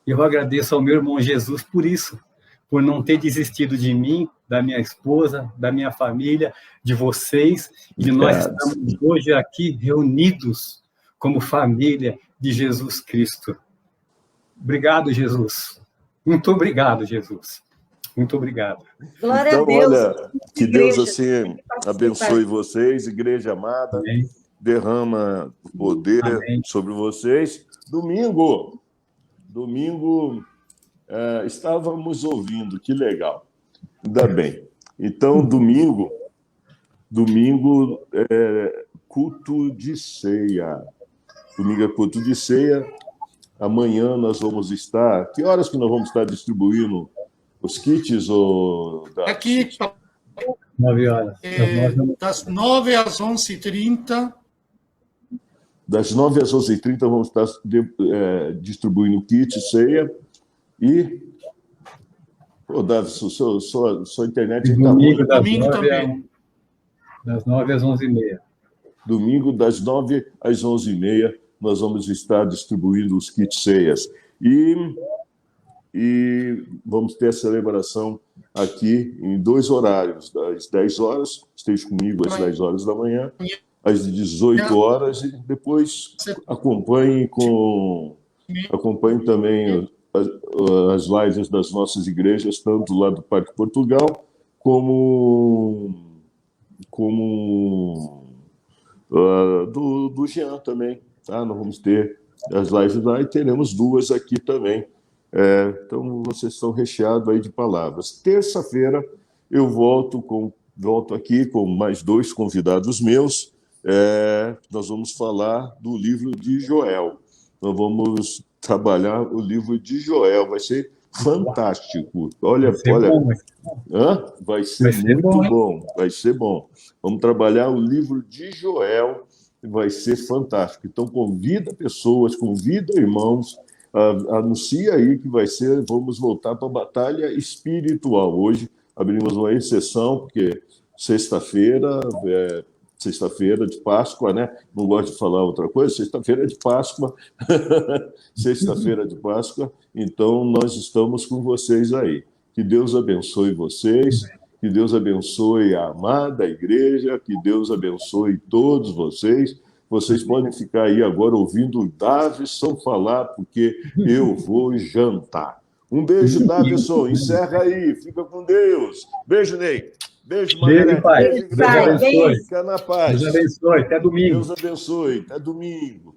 Eu agradeço ao meu irmão Jesus por isso, por não ter desistido de mim, da minha esposa, da minha família, de vocês, de nós estamos hoje aqui reunidos como família de Jesus Cristo. Obrigado, Jesus. Muito obrigado, Jesus. Muito obrigado. Glória então, a Deus. Olha, que Deus assim abençoe vocês, igreja amada. Amém. Derrama o poder sobre vocês. Domingo, estávamos ouvindo, que legal. Ainda bem. Então, domingo é culto de ceia. Domingo é culto de ceia. Amanhã nós vamos estar... Que horas que nós vamos estar distribuindo os kits? Aqui, 9 horas. Das 9 às 11h30. Das 9 às 11h30 vamos estar distribuindo kit, ceia. E... Pô, Davi, sua internet... Domingo, domingo também. Das 9 às 11h30. Domingo, das 9 às 11h30, nós vamos estar distribuindo os kits ceias. E vamos ter a celebração aqui em 2 horários, às 10 horas, esteja comigo às 10 horas da manhã, às 18 horas, e depois acompanhe também as lives das nossas igrejas, tanto lá do Parque Portugal, como do Jean também. Tá? Nós vamos ter as lives lá e teremos 2 aqui também. Então, vocês estão recheados aí de palavras. Terça-feira, eu volto aqui com mais 2 convidados meus. Nós vamos falar do livro de Joel. Nós vamos trabalhar o livro de Joel. Vai ser fantástico. Olha. Vai ser muito bom. Vai ser bom. Vamos trabalhar o livro de Joel. Vai ser fantástico. Então, convida pessoas, convida irmãos, anuncia aí que vamos voltar para a batalha espiritual. Hoje abrimos uma exceção, porque sexta-feira de Páscoa, né? Não gosto de falar outra coisa, sexta-feira de Páscoa. Sexta-feira de Páscoa. Então, nós estamos com vocês aí. Que Deus abençoe vocês, Que Deus abençoe a amada igreja, que Deus abençoe todos vocês. Vocês podem ficar aí agora ouvindo o Davison falar, porque eu vou jantar. Um beijo, Davison. Encerra aí. Fica com Deus. Beijo, Ney. Beijo, Margarete. Pai. Beijo, Deus abençoe. Fica na paz. Deus abençoe. Até domingo. Deus abençoe. Até domingo.